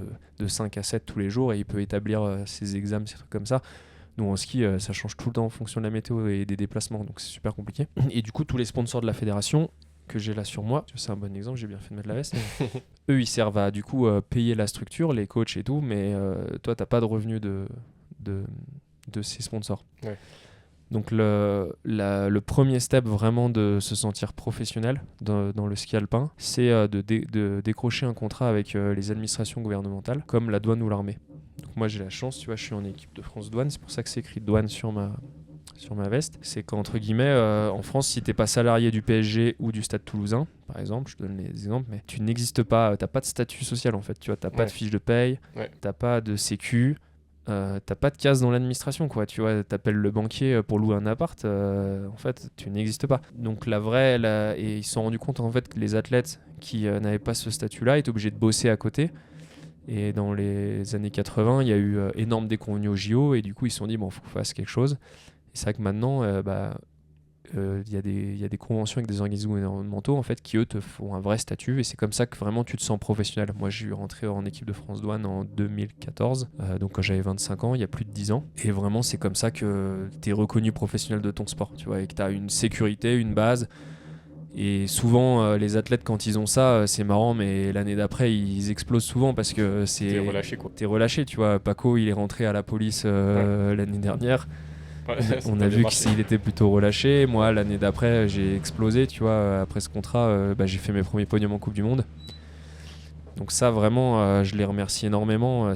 5 à 7 tous les jours, et il peut établir ses examens, ces trucs comme ça. Nous, en ski, ça change tout le temps en fonction de la météo et des déplacements, donc c'est super compliqué. Et du coup, tous les sponsors de la fédération que j'ai là sur moi, c'est un bon exemple, j'ai bien fait de mettre la veste. Eux, ils servent à du coup payer la structure, les coachs et tout, mais toi, t'as pas de revenus de ces sponsors. Ouais. Donc le premier step vraiment de se sentir professionnel dans le ski alpin, c'est de décrocher un contrat avec les administrations gouvernementales, comme la douane ou l'armée. Donc moi j'ai la chance, tu vois, je suis en équipe de France douane, c'est pour ça que c'est écrit douane sur ma veste. C'est qu'entre guillemets, en France, si t'es pas salarié du PSG ou du Stade Toulousain, par exemple, je te donne les exemples, mais tu n'existes pas, t'as pas de statut social, en fait, tu vois, t'as pas de fiche de paye, t'as pas de sécu, t'as pas de case dans l'administration, quoi. Tu vois, t'appelles le banquier pour louer un appart, en fait, tu n'existes pas. Donc et ils se sont rendus compte, en fait, que les athlètes qui n'avaient pas ce statut-là étaient obligés de bosser à côté. Et dans les années 80, il y a eu énorme déconvenus au JO, et du coup, ils se sont dit, bon, faut qu'on fasse quelque chose. Et c'est vrai que maintenant, il y a des conventions avec des organismes gouvernementaux, en fait, qui eux te font un vrai statut, et c'est comme ça que vraiment tu te sens professionnel. Moi, j'ai rentré en équipe de France Douane en 2014, donc quand j'avais 25 ans, il y a plus de 10 ans, et vraiment c'est comme ça que tu es reconnu professionnel de ton sport, tu vois, et que tu as une sécurité, une base. Et souvent, les athlètes, quand ils ont ça, c'est marrant, mais l'année d'après, ils explosent souvent parce que t'es relâché, quoi. T'es relâché, tu vois. Paco, il est rentré à la police l'année dernière. On a vu qu'il était plutôt relâché. Moi, l'année d'après, j'ai explosé, tu vois. Après ce contrat, j'ai fait mes premiers podiums en Coupe du Monde. Donc ça, vraiment, je les remercie énormément.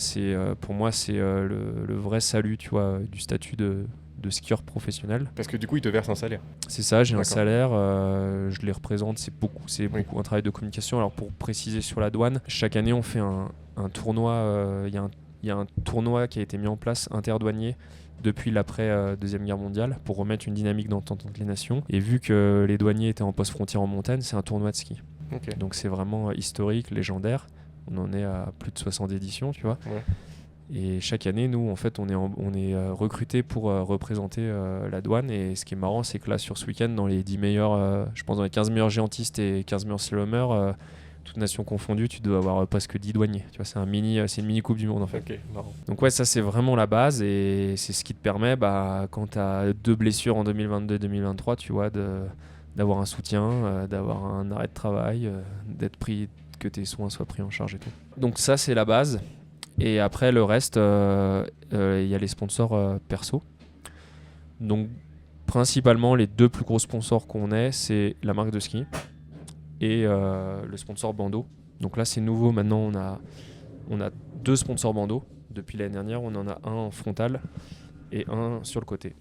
Pour moi, c'est le vrai salut, tu vois, du statut de skieur professionnel. Parce que du coup, ils te versent un salaire. C'est ça, j'ai un salaire, je les représente, c'est beaucoup un travail de communication. Alors pour préciser sur la douane, chaque année on fait un tournoi, il y a un tournoi qui a été mis en place interdouanier depuis l'après Deuxième Guerre mondiale pour remettre une dynamique d'entente entre les nations. Et vu que les douaniers étaient en poste frontière en montagne, c'est un tournoi de ski. Okay. Donc c'est vraiment historique, légendaire. On en est à plus de 60 éditions, tu vois. Ouais. Et chaque année, nous, en fait, on est recruté pour représenter la douane. Et ce qui est marrant, c'est que là, sur ce week-end, dans les 10 meilleurs, je pense dans les 15 meilleurs géantistes et 15 meilleurs slalomers, toutes nations confondues, tu dois avoir presque 10 douaniers. Tu vois, c'est une mini Coupe du Monde, en fait. Ok, marrant. Donc ouais, ça, c'est vraiment la base. Et c'est ce qui te permet, quand tu as 2 blessures en 2022-2023, tu vois, d'avoir un soutien, d'avoir un arrêt de travail, d'être pris, que tes soins soient pris en charge et tout. Donc ça, c'est la base. Et après, le reste, y a les sponsors perso. Donc, principalement, les 2 plus gros sponsors qu'on ait, c'est la marque de ski et le sponsor bandeau. Donc là, c'est nouveau. Maintenant, on a 2 sponsors bandeau. Depuis l'année dernière, on en a un en frontal et un sur le côté.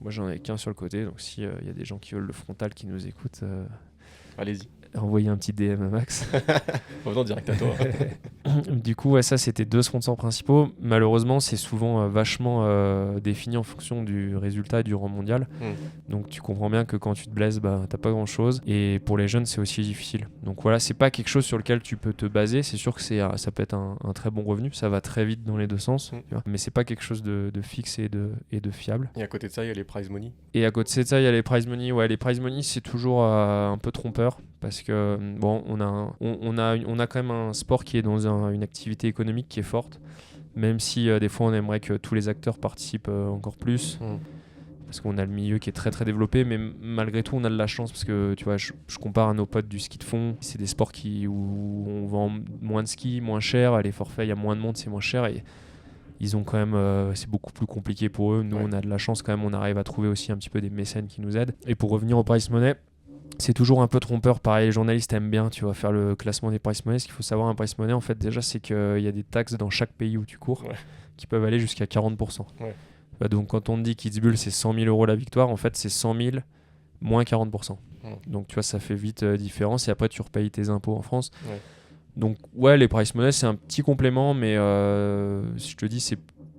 Moi, j'en ai qu'un sur le côté. Donc, s'il y a des gens qui veulent le frontal qui nous écoutent, Allez-y. envoyez un petit DM à Max. Revenons direct à toi. Du coup, ouais, ça, c'était 2 sponsors principaux. Malheureusement, c'est souvent vachement défini en fonction du résultat du rang mondial. Donc, tu comprends bien que quand tu te blesses, t'as pas grand-chose. Et pour les jeunes, c'est aussi difficile. Donc voilà, c'est pas quelque chose sur lequel tu peux te baser. C'est sûr que ça peut être un très bon revenu. Ça va très vite dans les 2 sens. Tu vois. Mais c'est pas quelque chose de fixe et de fiable. Et à côté de ça, il y a les prize money. Et à côté de ça, il y a les prize money. Ouais, les prize money, c'est toujours un peu trompeur. Parce que bon, on a quand même un sport qui est dans une activité économique qui est forte, même si des fois on aimerait que tous les acteurs participent encore plus, parce qu'on a le milieu qui est très très développé, mais malgré tout on a de la chance, parce que tu vois, je compare à nos potes du ski de fond, c'est des sports où on vend moins de skis, moins cher, les forfaits, il y a moins de monde, c'est moins cher, et ils ont quand même, c'est beaucoup plus compliqué pour eux. Nous on a de la chance quand même, on arrive à trouver aussi un petit peu des mécènes qui nous aident. Et pour revenir au prize money, c'est toujours un peu trompeur. Pareil, les journalistes aiment bien, tu vas faire le classement des prize money. Ce qu'il faut savoir, un prize money, en fait, déjà, c'est qu'il y a des taxes dans chaque pays où tu cours qui peuvent aller jusqu'à 40%. Donc, quand on te dit Kitzbühel, c'est 100 000 € la victoire, en fait, c'est 100 000 moins 40%. Donc, tu vois, ça fait vite différence. Et après, tu repayes tes impôts en France. Donc, ouais, les prize money, c'est un petit complément, mais je te dis,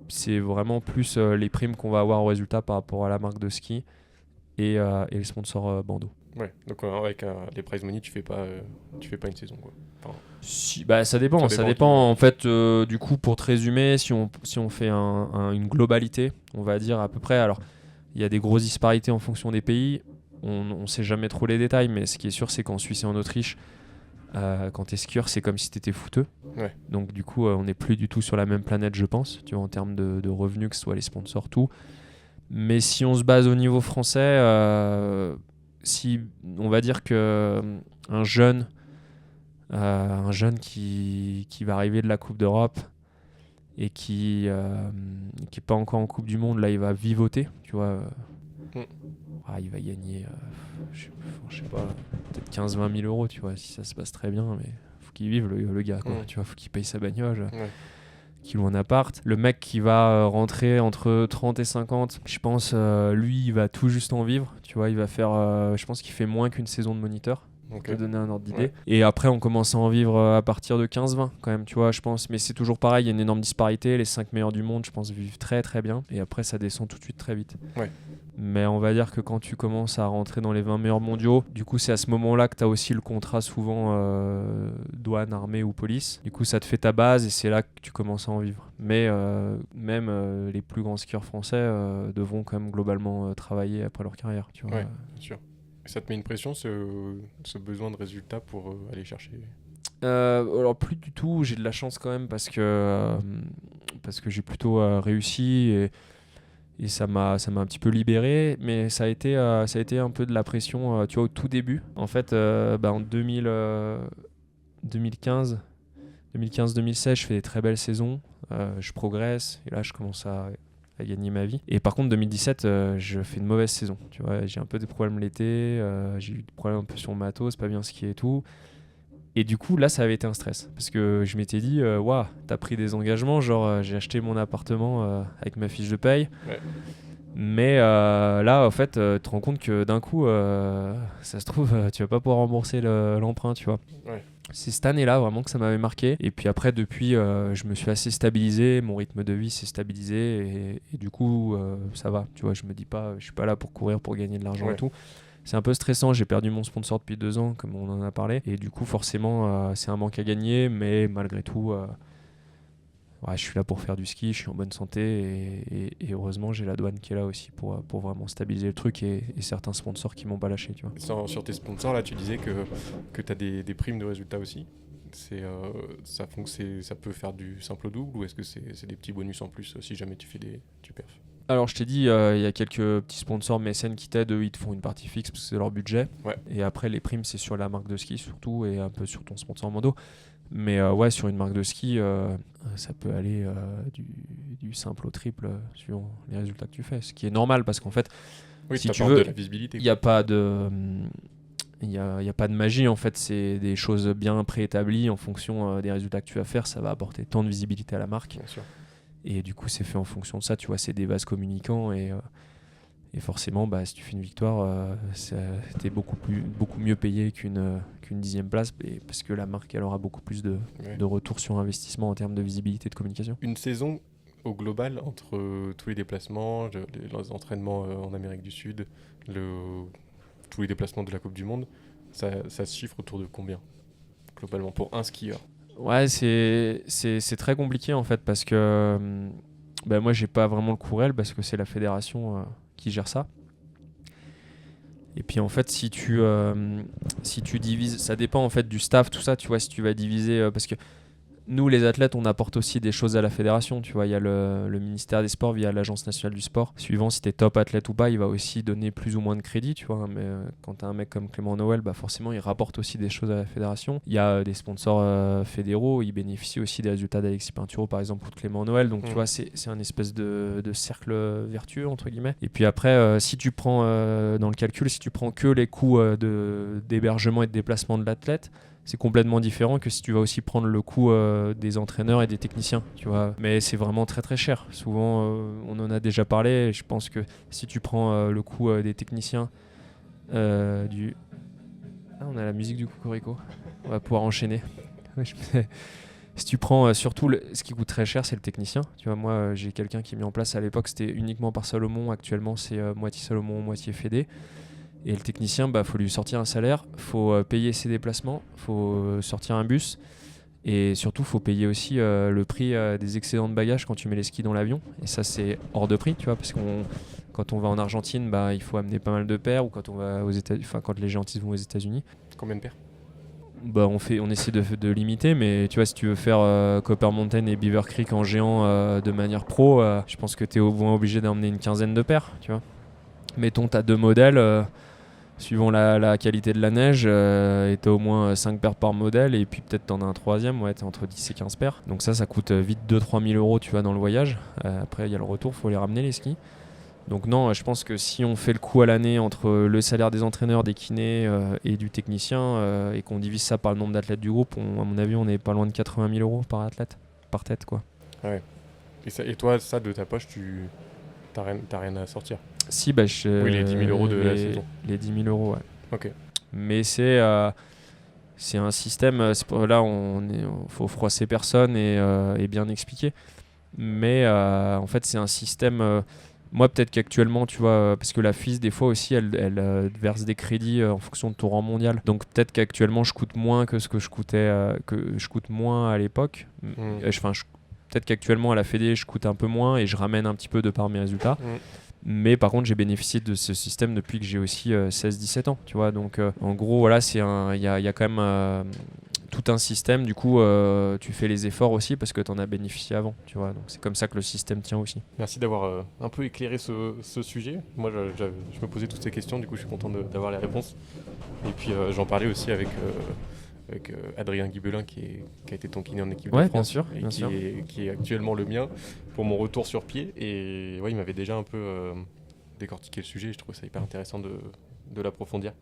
c'est vraiment plus les primes qu'on va avoir au résultat par rapport à la marque de ski et les sponsors bandeau. Ouais, donc avec les prize money, tu fais pas une saison, quoi. Enfin, si, ça dépend. Ça dépend en fait, du coup, pour te résumer, si on fait une globalité, on va dire à peu près. Alors, il y a des grosses disparités en fonction des pays. On sait jamais trop les détails, mais ce qui est sûr, c'est qu'en Suisse et en Autriche, quand t'es skieur, c'est comme si t'étais footeux. Donc, du coup, on n'est plus du tout sur la même planète, je pense, tu vois, en termes de revenus, que ce soit les sponsors, tout. Mais si on se base au niveau français, si on va dire que un jeune qui va arriver de la Coupe d'Europe et qui est pas encore en Coupe du Monde, là il va vivoter, tu vois. Il va gagner je sais pas, peut-être 15-20 000 €, tu vois, si ça se passe très bien, mais faut qu'il vive le gars, quoi. Tu vois, faut qu'il paye sa bagnole. Qui loue un appart. Le mec qui va rentrer entre 30 et 50, je pense, lui, il va tout juste en vivre. Tu vois, il va faire, je pense qu'il fait moins qu'une saison de moniteur. Pour te donner un ordre d'idée. Et après, on commence à en vivre à partir de 15-20 quand même, tu vois, je pense. Mais c'est toujours pareil, il y a une énorme disparité. Les 5 meilleurs du monde, je pense, vivent très très bien. Et après, ça descend tout de suite très vite. Mais on va dire que quand tu commences à rentrer dans les 20 meilleurs mondiaux, du coup, c'est à ce moment-là que tu as aussi le contrat souvent douane, armée ou police. Du coup, ça te fait ta base et c'est là que tu commences à en vivre. Mais même les plus grands skieurs français devront quand même globalement travailler après leur carrière, tu vois. Ouais, bien sûr. Et ça te met une pression, ce besoin de résultats pour aller chercher alors plus du tout, j'ai de la chance quand même parce que j'ai plutôt réussi et ça m'a un petit peu libéré, mais ça a été un peu de la pression, tu vois, au tout début. En fait, en 2015-2016, je fais des très belles saisons, je progresse et là je commence à gagner ma vie. Et par contre 2017, je fais une mauvaise saison, tu vois, j'ai un peu des problèmes l'été, j'ai eu des problèmes un peu sur le matos, pas bien skier et tout. Et du coup là ça avait été un stress parce que je m'étais dit waouh, t'as pris des engagements, genre j'ai acheté mon appartement avec ma fiche de paye. Mais là en fait tu te rends compte que d'un coup ça se trouve tu vas pas pouvoir rembourser l'emprunt, tu vois. C'est cette année-là vraiment que ça m'avait marqué. Et puis après, depuis, je me suis assez stabilisé. Mon rythme de vie s'est stabilisé. Et du coup, ça va. Tu vois, je me dis pas, je suis pas là pour courir, pour gagner de l'argent et tout. C'est un peu stressant. J'ai perdu mon sponsor depuis 2 ans, comme on en a parlé. Et du coup, forcément, c'est un manque à gagner. Mais malgré tout, je suis là pour faire du ski, je suis en bonne santé et heureusement j'ai la douane qui est là aussi pour vraiment stabiliser le truc et certains sponsors qui m'ont pas lâché, tu vois. Sur tes sponsors, là, tu disais que tu as des primes de résultats aussi. Ça peut faire du simple au double ou est-ce que c'est des petits bonus en plus si jamais tu perfs? Alors je t'ai dit, il y a quelques petits sponsors mécènes qui t'aident, eux ils te font une partie fixe parce que c'est leur budget. Ouais. Et après les primes c'est sur la marque de ski surtout et un peu sur ton sponsor Mando. Mais sur une marque de ski, ça peut aller du simple au triple suivant les résultats que tu fais. Ce qui est normal parce qu'en fait, Oui, si tu veux, veux, de la visibilité. il n'y a pas de... Il y a pas de magie en fait, c'est des choses bien préétablies en fonction des résultats que tu vas faire, ça va apporter tant de visibilité à la marque. Bien sûr. Et du coup, c'est fait en fonction de ça, tu vois, c'est des vases communicants et forcément, si tu fais une victoire, t'es beaucoup mieux payé qu'une 10e place parce que la marque, elle aura beaucoup plus de retour sur investissement en termes de visibilité et de communication. Une saison au global, entre tous les déplacements, les entraînements en Amérique du Sud, tous les déplacements de la Coupe du Monde, ça se chiffre autour de combien, globalement, pour un skieur? Ouais, c'est très compliqué en fait parce que moi j'ai pas vraiment le courriel parce que c'est la fédération qui gère ça. Et puis en fait si tu divises, ça dépend en fait du staff, tout ça, tu vois, si tu vas diviser parce que nous les athlètes on apporte aussi des choses à la fédération, tu vois, il y a le ministère des Sports via l'Agence nationale du sport, suivant si t'es top athlète ou pas, il va aussi donner plus ou moins de crédit, tu vois, mais quand t'as un mec comme Clément Noël, forcément il rapporte aussi des choses à la fédération. Il y a des sponsors fédéraux, ils bénéficient aussi des résultats d'Alexis Pinturo par exemple ou de Clément Noël, donc tu vois c'est un espèce de cercle vertueux entre guillemets. Et puis après si tu prends dans le calcul, si tu prends que les coûts d'hébergement et de déplacement de l'athlète, c'est complètement différent que si tu vas aussi prendre le coût des entraîneurs et des techniciens, tu vois. Mais c'est vraiment très très cher. Souvent, on en a déjà parlé. Et je pense que si tu prends le coût des techniciens, on a la musique du Cocorico. On va pouvoir enchaîner. Si tu prends surtout ce qui coûte très cher, c'est le technicien. Tu vois, moi, j'ai quelqu'un qui est mis en place à l'époque, c'était uniquement par Salomon. Actuellement, c'est moitié Salomon, moitié Fédé. Et le technicien, faut lui sortir un salaire, faut payer ses déplacements, faut sortir un bus et surtout faut payer aussi le prix des excédents de bagages quand tu mets les skis dans l'avion. Et ça c'est hors de prix, tu vois, parce que quand on va en Argentine, il faut amener pas mal de paires ou quand on va aux États-Unis, quand les gentilles vont aux États-Unis. Combien de paires? On essaie de limiter, mais tu vois, si tu veux faire Copper Mountain et Beaver Creek en géant de manière pro, je pense que tu es au moins obligé d'emmener une quinzaine de paires, tu vois. Mettons, tu as 2 modèles. Suivant la qualité de la neige, et t'as au moins 5 paires par modèle, et puis peut-être t'en as un troisième, t'es entre 10 et 15 paires. Donc ça coûte vite 2-3 000 euros, tu vois, dans le voyage. Après, il y a le retour, faut les ramener les skis. Donc non, je pense que si on fait le coût à l'année entre le salaire des entraîneurs, des kinés et du technicien, et qu'on divise ça par le nombre d'athlètes du groupe, à mon avis, on est pas loin de 80 000 euros par athlète, par tête, quoi. Ouais. Et toi, ça, de ta poche, t'as rien à sortir? Si, oui, les 10 000 euros de la saison. Les 10 000 euros, ouais. Ok. Mais c'est un système, là, faut froisser personne et bien expliquer. Mais en fait, c'est un système... moi, peut-être qu'actuellement, tu vois, parce que la FIS, des fois aussi, elle verse des crédits en fonction de ton rang mondial. Donc peut-être qu'actuellement, je coûte moins que ce que je coûte moins à l'époque. Peut-être qu'actuellement, à la Fédé, je coûte un peu moins et je ramène un petit peu de par mes résultats. Mais par contre, j'ai bénéficié de ce système depuis que j'ai aussi 16-17 ans, tu vois. Donc, en gros, voilà, il y a quand même tout un système. Du coup, tu fais les efforts aussi parce que tu en as bénéficié avant, tu vois. Donc, c'est comme ça que le système tient aussi. Merci d'avoir un peu éclairé ce sujet. Moi, je me posais toutes ces questions. Du coup, je suis content d'avoir les réponses. Et puis, j'en parlais aussi avec Adrien Guibelin qui a été ton kiné en équipe de France, bien sûr, qui est actuellement le mien pour mon retour sur pied, et il m'avait déjà un peu décortiqué le sujet et je trouve ça hyper intéressant de l'approfondir.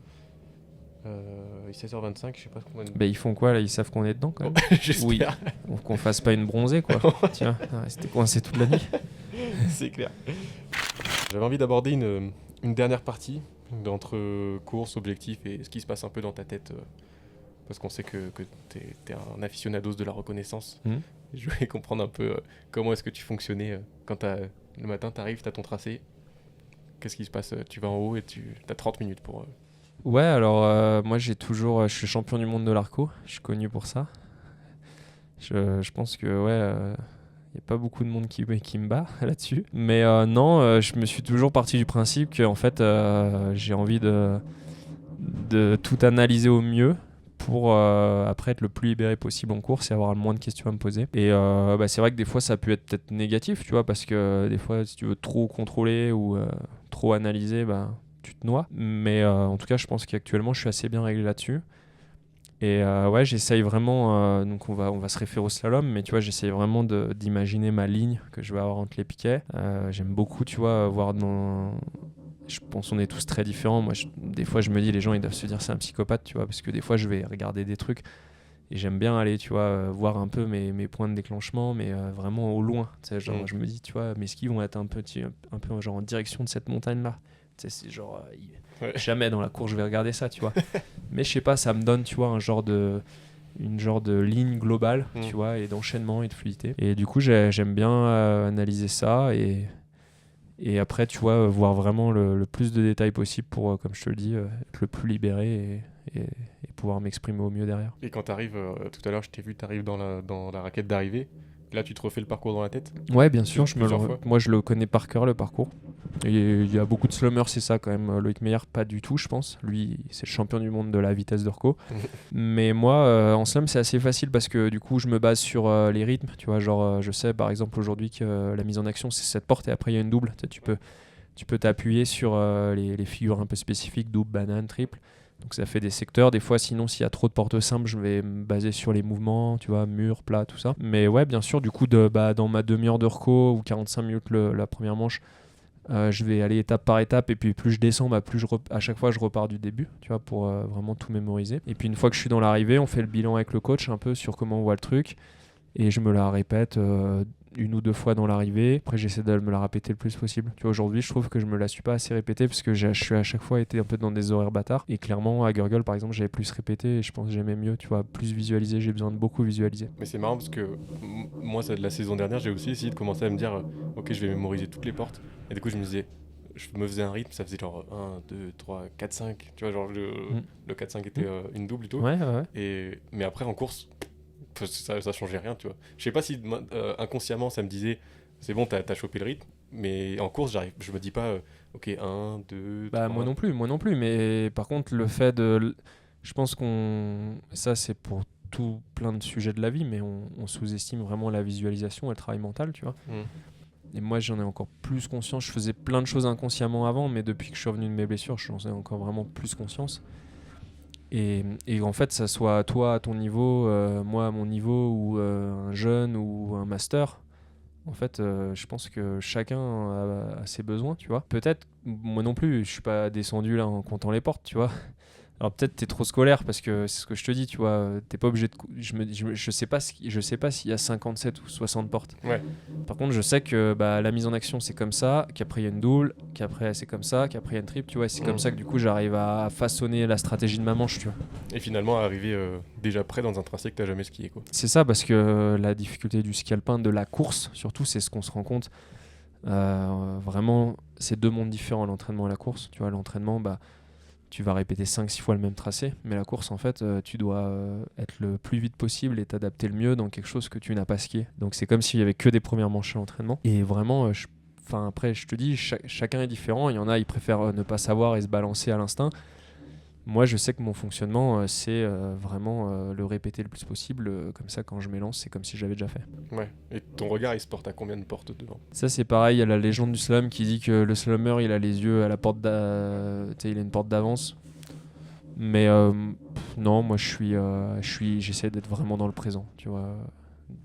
Il est 16h25, je sais pas ce qu'on va... ils font quoi là? Ils savent qu'on est dedans quand même. J'espère. Oui, qu'on fasse pas une bronzée quoi. Tiens, c'était coincé toute la nuit. C'est clair. J'avais envie d'aborder une dernière partie entre course, objectif et ce qui se passe un peu dans ta tête, parce qu'on sait que t'es un aficionados de la reconnaissance. Je voulais comprendre un peu comment est-ce que tu fonctionnais quand le matin t'arrives, t'as ton tracé. Qu'est-ce qui se passe? Tu vas en haut et t'as 30 minutes pour... Ouais, alors moi je suis champion du monde de l'arco, je suis connu pour ça. Je pense que Il n'y a pas beaucoup de monde qui me bat là-dessus. Mais non, je me suis toujours parti du principe que en fait, j'ai envie de tout analyser au mieux pour après être le plus libéré possible en course et avoir le moins de questions à me poser. Et c'est vrai que des fois, ça peut être peut-être négatif, tu vois, parce que des fois, si tu veux trop contrôler ou trop analyser, tu te noies. Mais en tout cas, je pense qu'actuellement, je suis assez bien réglé là-dessus. Et j'essaye vraiment, donc on va se référer au slalom, mais tu vois, j'essaye vraiment d'imaginer ma ligne que je vais avoir entre les piquets. J'aime beaucoup, tu vois, voir dans... Je pense qu'on est tous très différents. Moi, des fois, je me dis, les gens, ils doivent se dire c'est un psychopathe, tu vois, parce que des fois, je vais regarder des trucs et j'aime bien aller, tu vois, voir un peu mes points de déclenchement, mais vraiment au loin. Tu sais, genre, je me dis, tu vois, mes skis vont être un peu genre en direction de cette montagne-là. Tu sais, c'est genre... Jamais dans la course je vais regarder ça, tu vois. Mais je sais pas, ça me donne, tu vois, une genre de ligne globale, tu vois, et d'enchaînement et de fluidité. Et du coup, j'aime bien analyser ça et après, tu vois, voir vraiment le plus de détails possible pour, comme je te le dis, être le plus libéré et pouvoir m'exprimer au mieux derrière. Et quand tu arrives, tout à l'heure, je t'ai vu, tu arrives dans la raquette d'arrivée. Là, tu te refais le parcours dans la tête? Ouais, bien sûr. Fois. Moi, je le connais par cœur, le parcours. Et il y a beaucoup de slummers, c'est ça quand même. Loïc Meyer, pas du tout, je pense. Lui, c'est le champion du monde de la vitesse de Reco. Mais moi, en slam, c'est assez facile parce que du coup, je me base sur les rythmes. Tu vois, genre, je sais par exemple aujourd'hui que la mise en action, c'est cette porte et après, il y a une double. Tu peux t'appuyer sur les figures un peu spécifiques, double, banane, triple. Donc ça fait des secteurs. Des fois, sinon, s'il y a trop de portes simples, je vais me baser sur les mouvements, tu vois, mur, plat, tout ça. Mais ouais, bien sûr, du coup, dans ma demi-heure de reco ou 45 minutes la première manche, je vais aller étape par étape. Et puis plus je descends, plus à chaque fois, je repars du début, tu vois, pour vraiment tout mémoriser. Et puis une fois que je suis dans l'arrivée, on fait le bilan avec le coach un peu sur comment on voit le truc. Et je me la répète une ou deux fois dans l'arrivée. Après, j'essaie de me la répéter le plus possible. Tu vois, aujourd'hui, je trouve que je me la suis pas assez répétée parce que je suis à chaque fois été un peu dans des horaires bâtards. Et clairement, à Gurgle, par exemple, j'avais plus répété et je pense que j'aimais mieux, tu vois, plus visualiser. J'ai besoin de beaucoup visualiser. Mais c'est marrant parce que moi, la saison dernière, j'ai aussi essayé de commencer à me dire ok, je vais mémoriser toutes les portes. Et du coup, je me disais, je me faisais un rythme, ça faisait genre 1, 2, 3, 4, 5. Tu vois, genre le 4-5 était une double plutôt. Ouais. Mais après, en course, ça changeait rien, tu vois. Je sais pas si inconsciemment ça me disait c'est bon, t'as chopé le rythme, mais en course je me dis pas ok 1, 2, 3. Moi non plus, mais par contre le fait de... Je pense ça c'est pour tout plein de sujets de la vie, mais on sous-estime vraiment la visualisation et le travail mental, tu vois. Et moi j'en ai encore plus conscience. Je faisais plein de choses inconsciemment avant, mais depuis que je suis revenu de mes blessures, j'en ai encore vraiment plus conscience. Et en fait, ça soit toi à ton niveau, moi à mon niveau, ou un jeune ou un master, en fait, je pense que chacun a ses besoins, tu vois. Peut-être, moi non plus, je suis pas descendu là en comptant les portes, tu vois. Alors peut-être t'es trop scolaire parce que c'est ce que je te dis, tu vois, t'es pas obligé de... Je sais pas s'il y a 57 ou 60 portes. Ouais. Par contre, je sais que la mise en action c'est comme ça, qu'après il y a une double, qu'après c'est comme ça, qu'après il y a une triple, tu vois, c'est comme ça que du coup j'arrive à façonner la stratégie de ma manche, tu vois. Et finalement arriver déjà prêt dans un tracé que t'as jamais skié, quoi. C'est ça, parce que la difficulté du ski alpin, de la course, surtout, c'est ce qu'on se rend compte. Vraiment, c'est deux mondes différents, l'entraînement et la course. Tu vois, l'entraînement, tu vas répéter 5-6 fois le même tracé, mais la course, en fait, tu dois être le plus vite possible et t'adapter le mieux dans quelque chose que tu n'as pas skié. Donc c'est comme s'il y avait que des premières manches à l'entraînement. Et vraiment, après, je te dis, chacun est différent. Il y en a, ils préfèrent ne pas savoir et se balancer à l'instinct. Moi, je sais que mon fonctionnement, c'est vraiment le répéter le plus possible. Comme ça, quand je m'élance, c'est comme si je l'avais déjà fait. Ouais. Et ton regard, il se porte à combien de portes devant? Ça, c'est pareil. Il y a la légende du slalom qui dit que le slalomeur, il a les yeux à la porte il a une porte d'avance. Mais non, moi, j'essaie d'être vraiment dans le présent, tu vois.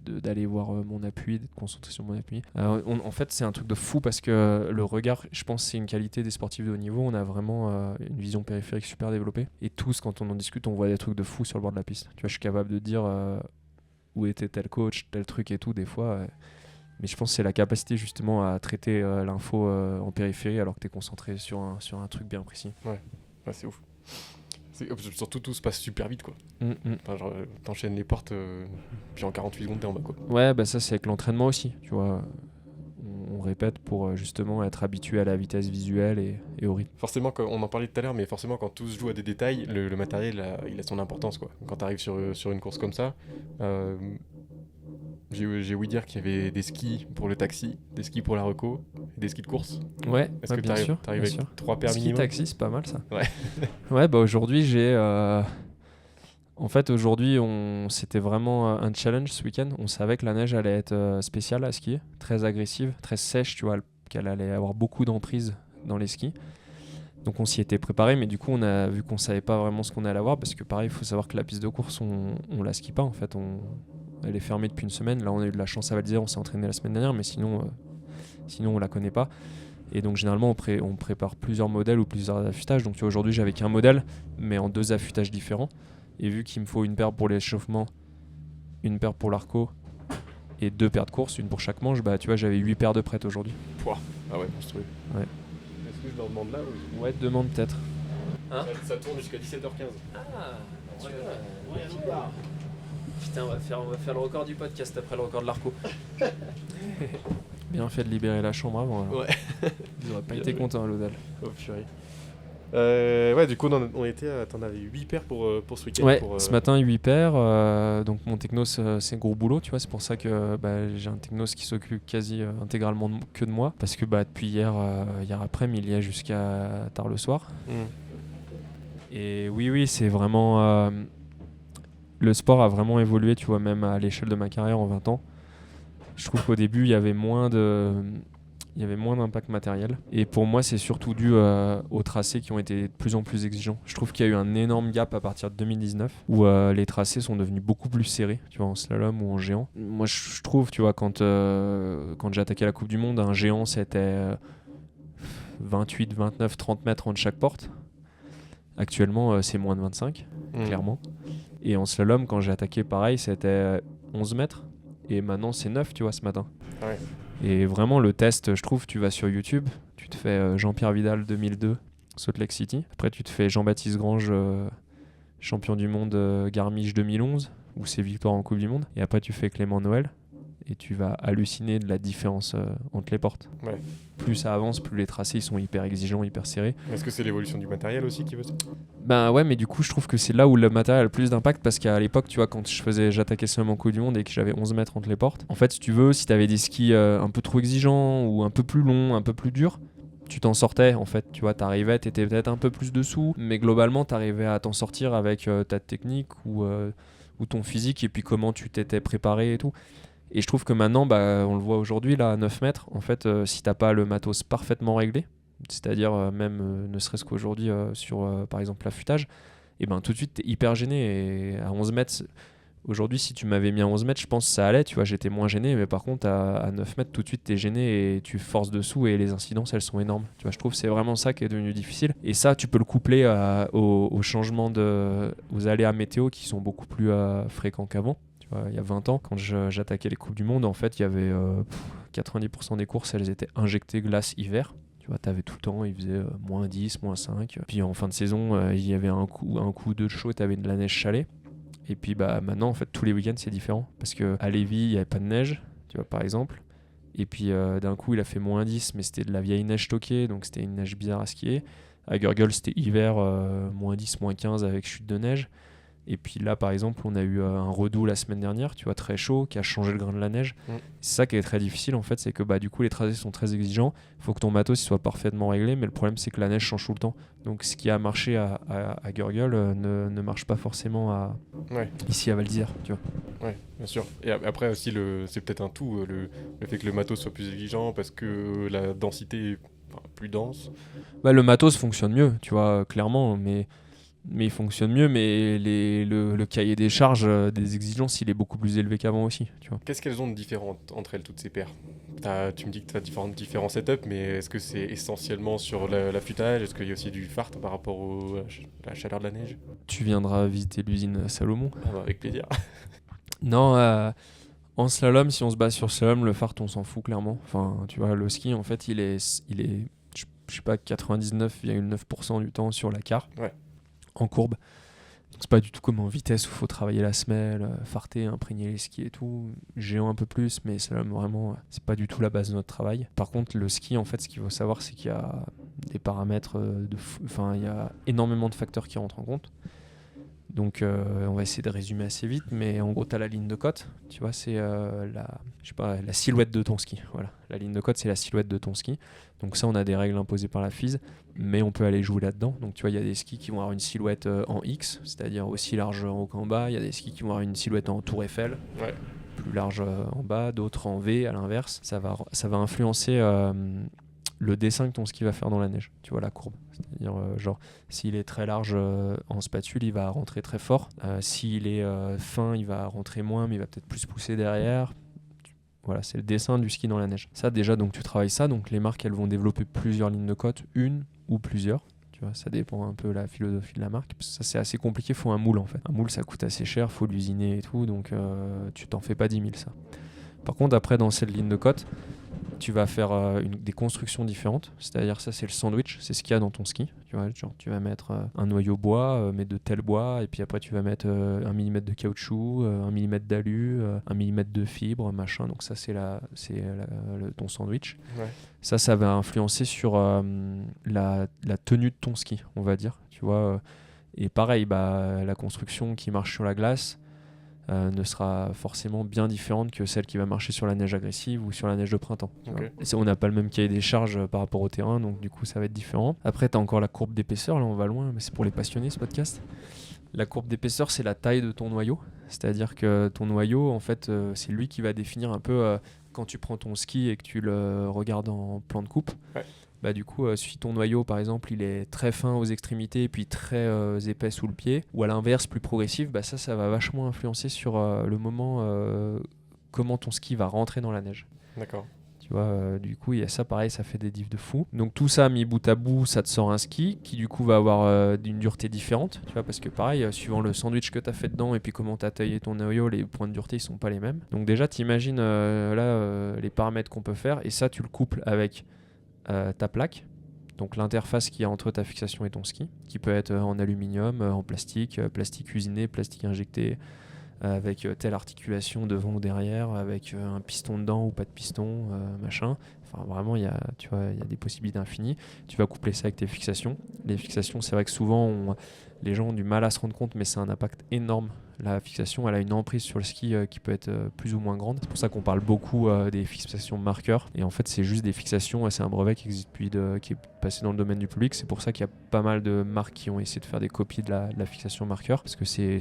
D'aller voir mon appui, d'être concentré sur mon appui. En fait, c'est un truc de fou parce que le regard, je pense, c'est une qualité des sportifs de haut niveau. On a vraiment une vision périphérique super développée. Et tous, quand on en discute, on voit des trucs de fou sur le bord de la piste. Tu vois, je suis capable de dire où était tel coach, tel truc et tout, des fois. Mais je pense que c'est la capacité justement à traiter l'info en périphérie alors que tu es concentré sur un truc bien précis. Ouais, c'est ouf. Surtout tout se passe super vite, quoi. Enfin, genre, t'enchaînes les portes, puis en 48 secondes t'es en bas, quoi. Ouais, ça c'est avec l'entraînement aussi, tu vois. On répète pour justement être habitué à la vitesse visuelle et au rythme. Forcément, on en parlait tout à l'heure, mais forcément quand tout se joue à des détails, le matériel il a son importance, quoi. Quand t'arrives sur une course comme ça, J'ai ouï dire qu'il y avait des skis pour le taxi, des skis pour la reco, et des skis de course. Ouais, Est-ce que bien sûr. t'arrives bien avec sûr. 3 paires Ski minimum? taxi, c'est pas mal ça. Ouais. Ouais, bah aujourd'hui j'ai. En fait, aujourd'hui, c'était vraiment un challenge ce week-end. On savait que la neige allait être spéciale à skier, très agressive, très sèche, tu vois, qu'elle allait avoir beaucoup d'emprise dans les skis. Donc on s'y était préparé, mais du coup on a vu qu'on savait pas vraiment ce qu'on allait avoir, parce que pareil, il faut savoir que la piste de course, on la skie pas en fait. Elle est fermée depuis une semaine. Là, on a eu de la chance à Val d'Isère, on s'est entraîné la semaine dernière, mais sinon on la connaît pas. Et donc généralement on prépare plusieurs modèles ou plusieurs affûtages. Donc tu vois, aujourd'hui j'avais qu'un modèle, mais en 2 affûtages différents. Et vu qu'il me faut une paire pour l'échauffement, une paire pour l'arco et 2 paires de course, une pour chaque manche, bah tu vois, j'avais 8 paires de prêtes aujourd'hui. Ah ouais, monstrueux. Ouais. Est-ce que je leur demande là ou... Ouais, demande peut-être. Ça tourne jusqu'à 17h15. Ah, putain, on va faire le record du podcast après le record de l'arco. Bien fait de libérer la chambre avant. Alors. Ouais. Ils auraient pas été contents à l'Odal. Oh purée. Ouais, du coup, on était t'en avais 8 paires pour ce week-end. Ouais, ce matin 8 paires. Donc mon technos, c'est gros boulot, tu vois. C'est pour ça que j'ai un technos qui s'occupe quasi intégralement que de moi. Parce que depuis hier après-midi, il y a jusqu'à tard le soir. Et oui, c'est vraiment... le sport a vraiment évolué, tu vois, même à l'échelle de ma carrière en 20 ans. Je trouve qu'au début, il y avait moins d'impact matériel. Et pour moi, c'est surtout dû aux tracés qui ont été de plus en plus exigeants. Je trouve qu'il y a eu un énorme gap à partir de 2019 où les tracés sont devenus beaucoup plus serrés, tu vois, en slalom ou en géant. Moi, je trouve, tu vois, quand j'ai attaqué la Coupe du Monde, un géant, c'était 28, 29, 30 mètres entre chaque porte. Actuellement, c'est moins de 25, clairement. Et en slalom, quand j'ai attaqué, pareil, c'était 11 mètres. Et maintenant, c'est 9, tu vois, ce matin. Ouais. Et vraiment, le test, je trouve, tu vas sur YouTube, tu te fais Jean-Pierre Vidal 2002, Salt Lake City. Après, tu te fais Jean-Baptiste Grange, champion du monde Garmisch 2011, où c'est victoire en Coupe du Monde. Et après, tu fais Clément Noël. Et tu vas halluciner de la différence entre les portes. Ouais. Plus ça avance, plus les tracés ils sont hyper exigeants, hyper serrés. Est-ce que c'est l'évolution du matériel aussi qui veut ça? Ben ouais, mais du coup, je trouve que c'est là où le matériel a le plus d'impact, parce qu'à l'époque, tu vois, quand j'attaquais seulement en Coupe du Monde et que j'avais 11 mètres entre les portes, en fait, si tu veux, si t'avais des skis un peu trop exigeants ou un peu plus longs, un peu plus durs, tu t'en sortais en fait, tu vois, t'arrivais, t'étais peut-être un peu plus dessous, mais globalement, t'arrivais à t'en sortir avec ta technique ou ton physique et puis comment tu t'étais préparé et tout. Et je trouve que maintenant, on le voit aujourd'hui, là, à 9 mètres, en fait, si t'as pas le matos parfaitement réglé, c'est-à-dire même ne serait-ce qu'aujourd'hui sur, par exemple, l'affûtage, et tout de suite, t'es hyper gêné. Et à 11 mètres, aujourd'hui, si tu m'avais mis à 11 mètres, je pense que ça allait, tu vois, j'étais moins gêné, mais par contre, à 9 mètres, tout de suite, t'es gêné et tu forces dessous et les incidences, elles sont énormes. Tu vois, je trouve que c'est vraiment ça qui est devenu difficile. Et ça, tu peux le coupler au changement aux aléas météo qui sont beaucoup plus fréquents qu'avant. Il y a 20 ans, quand j'attaquais les Coupes du Monde, en fait, il y avait 90% des courses, elles étaient injectées glace hiver. Tu vois, t'avais tout le temps, il faisait moins 10, moins 5. Puis en fin de saison, il y avait un coup de chaud, t'avais de la neige chalée. Et puis maintenant, en fait, tous les week-ends, c'est différent. Parce qu'à Lévis, il n'y avait pas de neige, tu vois, par exemple. Et puis d'un coup, il a fait moins 10, mais c'était de la vieille neige stockée, donc c'était une neige bizarre à skier. À Gurgel, c'était hiver, moins 10, moins 15 avec chute de neige. Et puis là, par exemple, on a eu un redout la semaine dernière, tu vois, très chaud, qui a changé le grain de la neige. C'est ça qui est très difficile, en fait, c'est que du coup, les tracés sont très exigeants. Il faut que ton matos soit parfaitement réglé, mais le problème, c'est que la neige change tout le temps. Donc, ce qui a marché à Gurgel ne marche pas forcément ici à Val d'Isère, tu vois. Ouais, bien sûr. Et après aussi, c'est peut-être un tout, le fait que le matos soit plus exigeant parce que la densité est plus dense. Le matos fonctionne mieux, tu vois, clairement, mais il fonctionne mieux, mais le cahier des charges, des exigences, il est beaucoup plus élevé qu'avant aussi, tu vois. Qu'est-ce qu'elles ont de différent entre elles, toutes ces paires? Tu me dis que tu as différents setups, mais est-ce que c'est essentiellement sur l'affûtage? Est-ce qu'il y a aussi du fart par rapport à la chaleur de la neige? Tu viendras visiter l'usine Salomon? Avec plaisir. Non, en slalom, si on se base sur slalom, le fart, on s'en fout clairement. Enfin, tu vois, le ski, en fait, il est je sais pas, 99,9% du temps sur la carre. Ouais. En courbe. C'est pas du tout comme en vitesse où il faut travailler la semelle, farter, imprégner les skis et tout. Géant un peu plus, mais slalom vraiment, c'est pas du tout la base de notre travail. Par contre, le ski, en fait, ce qu'il faut savoir, c'est qu'il y a des paramètres il y a énormément de facteurs qui rentrent en compte. Donc on va essayer de résumer assez vite, mais en gros tu as la ligne de côte, tu vois, c'est la silhouette de ton ski. Voilà, la ligne de côte c'est la silhouette de ton ski. Donc ça on a des règles imposées par la FIS, mais on peut aller jouer là-dedans. Donc tu vois, il y a des skis qui vont avoir une silhouette en X, c'est-à-dire aussi large en haut qu'en bas. Il y a des skis qui vont avoir une silhouette en tour Eiffel, plus large en bas, d'autres en V à l'inverse. Ça va influencer le dessin que ton ski va faire dans la neige, tu vois, la courbe. C'est-à-dire, genre, s'il est très large en spatule, il va rentrer très fort. S'il est fin, il va rentrer moins, mais il va peut-être plus pousser derrière. Voilà, c'est le dessin du ski dans la neige. Ça, déjà, donc tu travailles ça. Donc, les marques, elles vont développer plusieurs lignes de côte, une ou plusieurs. Tu vois, ça dépend un peu de la philosophie de la marque. Parce que ça, c'est assez compliqué. Il faut un moule, en fait. Un moule, ça coûte assez cher. Il faut l'usiner et tout. Donc, tu t'en fais pas 10 000, ça. Par contre, après, dans cette ligne de côte, tu vas faire des constructions différentes. C'est-à-dire, ça, c'est le sandwich. C'est ce qu'il y a dans ton ski. Tu vois, genre, tu vas mettre un noyau bois, mais de tel bois. Et puis après, tu vas mettre 1 mm de caoutchouc, 1 mm d'alu, 1 mm de fibre, machin. Donc ça, c'est ton sandwich. Ouais. Ça va influencer sur la tenue de ton ski, on va dire. Tu vois, et pareil, la construction qui marche sur la glace ne sera forcément bien différente que celle qui va marcher sur la neige agressive ou sur la neige de printemps. Okay. On n'a pas le même cahier des charges par rapport au terrain, donc du coup ça va être différent. Après, tu as encore la courbe d'épaisseur, là on va loin, mais c'est pour les passionnés ce podcast. La courbe d'épaisseur, c'est la taille de ton noyau, c'est-à-dire que ton noyau, en fait, c'est lui qui va définir un peu quand tu prends ton ski et que tu le regardes en plan de coupe. Ouais. Bah, du coup, si ton noyau, par exemple, il est très fin aux extrémités et puis très épais sous le pied, ou à l'inverse, plus progressif, bah, ça va vachement influencer sur le moment, comment ton ski va rentrer dans la neige. D'accord. Tu vois, du coup, il y a ça, pareil, ça fait des diffs de fou. Donc tout ça mis bout à bout, ça te sort un ski qui, du coup, va avoir une dureté différente, tu vois, parce que pareil, suivant le sandwich que tu as fait dedans et puis comment tu as taillé ton noyau, les points de dureté, ils sont pas les mêmes. Donc déjà, tu imagines les paramètres qu'on peut faire, et ça, tu le couples avec ta plaque, donc l'interface qu'il y a entre ta fixation et ton ski, qui peut être en aluminium, en plastique, plastique usiné, plastique injecté, avec telle articulation devant ou derrière, avec un piston dedans ou pas de piston, machin. Enfin, vraiment, il y a des possibilités infinies. Tu vas coupler ça avec tes fixations. Les fixations, c'est vrai que souvent, les gens ont du mal à se rendre compte, mais c'est un impact énorme. La fixation, elle a une emprise sur le ski qui peut être plus ou moins grande. C'est pour ça qu'on parle beaucoup des fixations marqueurs. Et en fait, c'est juste des fixations. C'est un brevet qui existe qui est passé dans le domaine du public. C'est pour ça qu'il y a pas mal de marques qui ont essayé de faire des copies de la fixation marqueur, parce que c'est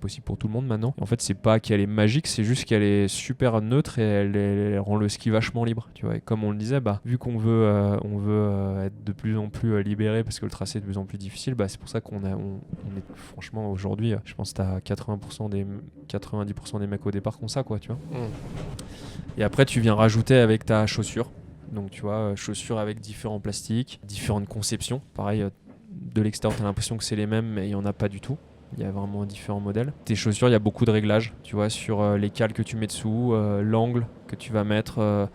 possible pour tout le monde maintenant. Et en fait, c'est pas qu'elle est magique, c'est juste qu'elle est super neutre et elle rend le ski vachement libre. Tu vois. Et comme on le disait, vu qu'on veut, être de plus en plus libéré parce que le tracé est de plus en plus difficile, c'est pour ça qu'on est franchement aujourd'hui, je pense que t'as 90% des mecs au départ qui ont ça, quoi, tu vois. Et après, tu viens rajouter avec ta chaussure. Donc, tu vois, chaussures avec différents plastiques, différentes conceptions. Pareil, de l'extérieur, tu as l'impression que c'est les mêmes, mais il n'y en a pas du tout. Il y a vraiment différents modèles. Tes chaussures, il y a beaucoup de réglages, tu vois, sur les cales que tu mets dessous, l'angle que tu vas mettre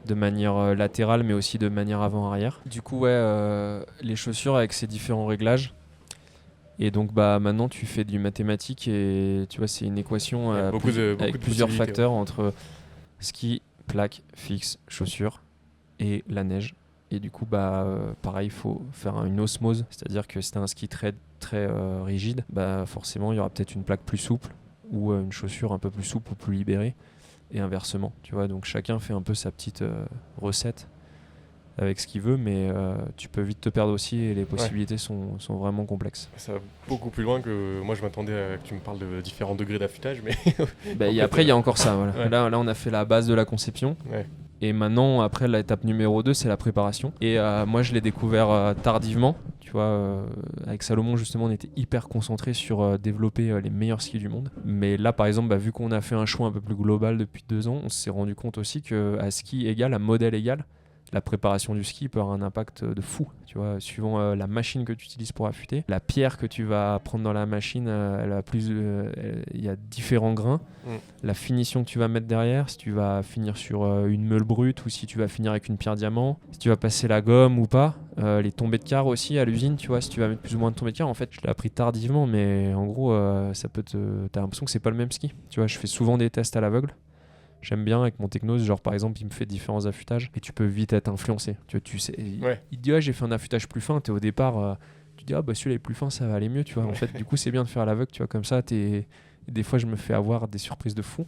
de manière latérale, mais aussi de manière avant-arrière. Du coup, les chaussures avec ces différents réglages. Et donc maintenant tu fais du mathématique et tu vois, c'est une équation avec plusieurs facteurs entre ski, plaque, fixe, chaussures et la neige. Et du coup pareil, il faut faire une osmose, c'est-à-dire que si tu as un ski très, très rigide, forcément il y aura peut-être une plaque plus souple ou une chaussure un peu plus souple ou plus libérée, et inversement, tu vois. Donc chacun fait un peu sa petite recette avec ce qu'il veut, mais tu peux vite te perdre aussi et les possibilités sont vraiment complexes. Ça va beaucoup plus loin que moi je m'attendais à que tu me parles de différents degrés d'affûtage, mais après il y a encore ça, voilà. Ouais. Là on a fait la base de la conception. Ouais. Et maintenant, après, l'étape numéro 2, c'est la préparation. Et moi, je l'ai découvert tardivement. Tu vois, avec Salomon, justement, on était hyper concentrés sur développer les meilleurs skis du monde. Mais là, par exemple, vu qu'on a fait un choix un peu plus global depuis 2 ans, on s'est rendu compte aussi qu'à ski égal, à modèle égal, la préparation du ski peut avoir un impact de fou, tu vois, suivant la machine que tu utilises pour affûter. La pierre que tu vas prendre dans la machine, il y a différents grains. La finition que tu vas mettre derrière, si tu vas finir sur une meule brute ou si tu vas finir avec une pierre diamant, si tu vas passer la gomme ou pas. Les tombées de quart aussi à l'usine, tu vois, si tu vas mettre plus ou moins de tombées de quart. En fait, je l'ai appris tardivement, mais en gros, t'as l'impression que c'est pas le même ski. Tu vois, je fais souvent des tests à l'aveugle. J'aime bien avec mon technos, genre par exemple il me fait différents affûtages et tu peux vite être influencé. Tu sais, il dit j'ai fait un affûtage plus fin, t'es au départ, tu dis ah bah celui-là est plus fin, ça va aller mieux, tu vois. En fait, du coup, c'est bien de faire à l'aveugle, tu vois, comme ça, des fois, je me fais avoir des surprises de fou.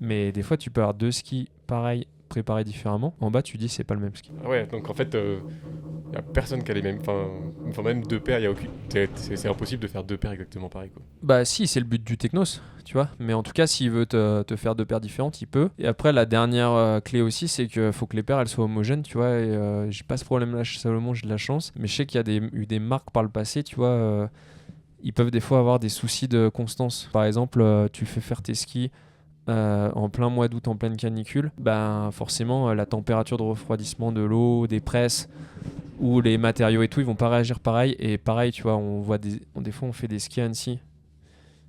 Mais des fois, tu peux avoir 2 skis pareils, préparés différemment. En bas, tu dis c'est pas le même ski. Ah ouais, donc en fait, y a personne qui a les mêmes. Enfin, même 2 paires, y a aucune. C'est impossible de faire 2 paires exactement pareilles, quoi. Bah si, c'est le but du Technos, tu vois. Mais en tout cas, s'il veut te faire 2 paires différentes, il peut. Et après, la dernière clé aussi, c'est qu'il faut que les paires elles soient homogènes, tu vois. Et j'ai pas ce problème-là chez Salomon, j'ai de la chance. Mais je sais qu'il y a eu des marques par le passé, tu vois. Ils peuvent des fois avoir des soucis de constance. Par exemple, tu fais faire tes skis en plein mois d'août, en pleine canicule. Ben forcément, la température de refroidissement de l'eau, des presses ou les matériaux et tout, ils vont pas réagir pareil. Et pareil, tu vois, des fois on fait des skis à Annecy.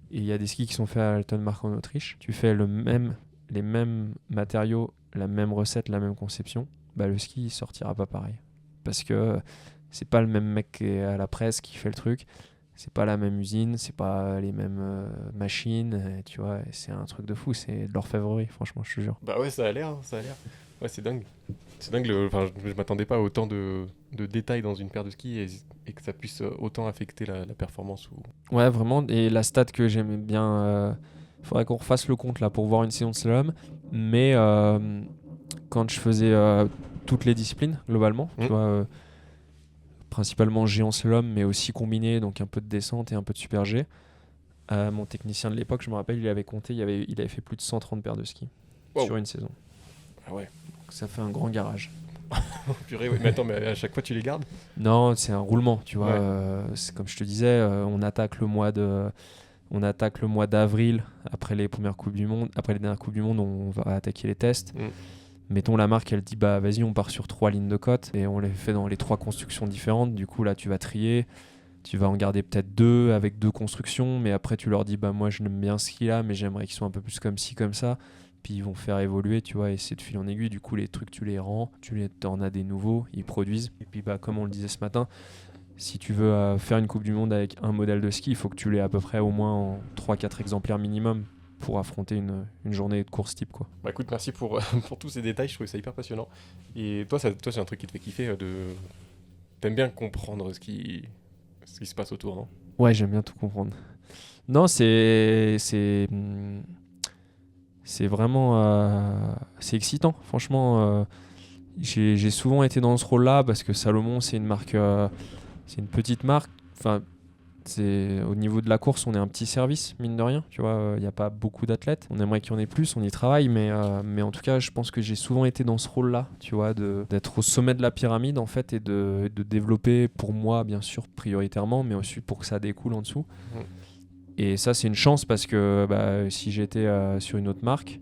Et il y a des skis qui sont faits à Altenmark en Autriche. Tu fais les mêmes matériaux, la même recette, la même conception. Bah, le ski il sortira pas pareil. Parce que c'est pas le même mec qui est à la presse qui fait le truc. C'est pas la même usine, c'est pas les mêmes machines, tu vois, c'est un truc de fou, c'est de l'orfèvrerie, franchement, je te jure. Bah ouais, ça a l'air. Ouais, c'est dingue. C'est dingue, je m'attendais pas à autant de détails dans une paire de skis et que ça puisse autant affecter la performance. Ouais, vraiment, et la stat que j'aimais bien, faudrait qu'on refasse le compte là pour voir une saison de slalom, mais quand je faisais toutes les disciplines, globalement, tu vois, principalement géant slalom, mais aussi combiné, donc un peu de descente et un peu de super G. Mon technicien de l'époque, je me rappelle, il avait compté, il avait fait plus de 130 paires de skis sur une saison. Ah ouais. Donc ça fait un grand garage. Purée, ouais. Mais attends, mais à chaque fois tu les gardes ? Non, c'est un roulement, tu vois. Ouais. C'est comme je te disais, on attaque le mois d'avril après les premières coupes du monde. Après les dernières coupes du monde, on va attaquer les tests. Mettons, la marque, elle dit bah vas-y, on part sur 3 lignes de côte et on les fait dans les 3 constructions différentes. Du coup, là, tu vas trier, tu vas en garder peut-être 2 avec 2 constructions, mais après, tu leur dis bah moi, je l'aime bien ce ski-là, mais j'aimerais qu'ils soient un peu plus comme ci, comme ça. Puis ils vont faire évoluer, tu vois, et c'est de fil en aiguille. Du coup, les trucs, tu les rends, t'en as des nouveaux, ils produisent. Et puis, bah comme on le disait ce matin, si tu veux faire une Coupe du Monde avec un modèle de ski, il faut que tu l'aies à peu près au moins en 3-4 exemplaires minimum pour affronter une journée de course type, quoi. Bah écoute, merci pour tous ces détails, je trouvais ça hyper passionnant. Et toi, c'est un truc qui te fait kiffer T'aimes bien comprendre ce qui se passe autour, non ? Ouais, j'aime bien tout comprendre. Non, c'est vraiment c'est excitant. Franchement, j'ai souvent été dans ce rôle-là parce que Salomon, c'est une marque, c'est une petite marque. Enfin, au niveau de la course, on est un petit service, mine de rien. Tu vois, il n'y a pas beaucoup d'athlètes. On aimerait qu'il y en ait plus, on y travaille, mais en tout cas, je pense que j'ai souvent été dans ce rôle-là, tu vois, d'être au sommet de la pyramide en fait et de développer pour moi, bien sûr, prioritairement, mais aussi pour que ça découle en dessous. Et ça, c'est une chance parce que si j'étais sur une autre marque,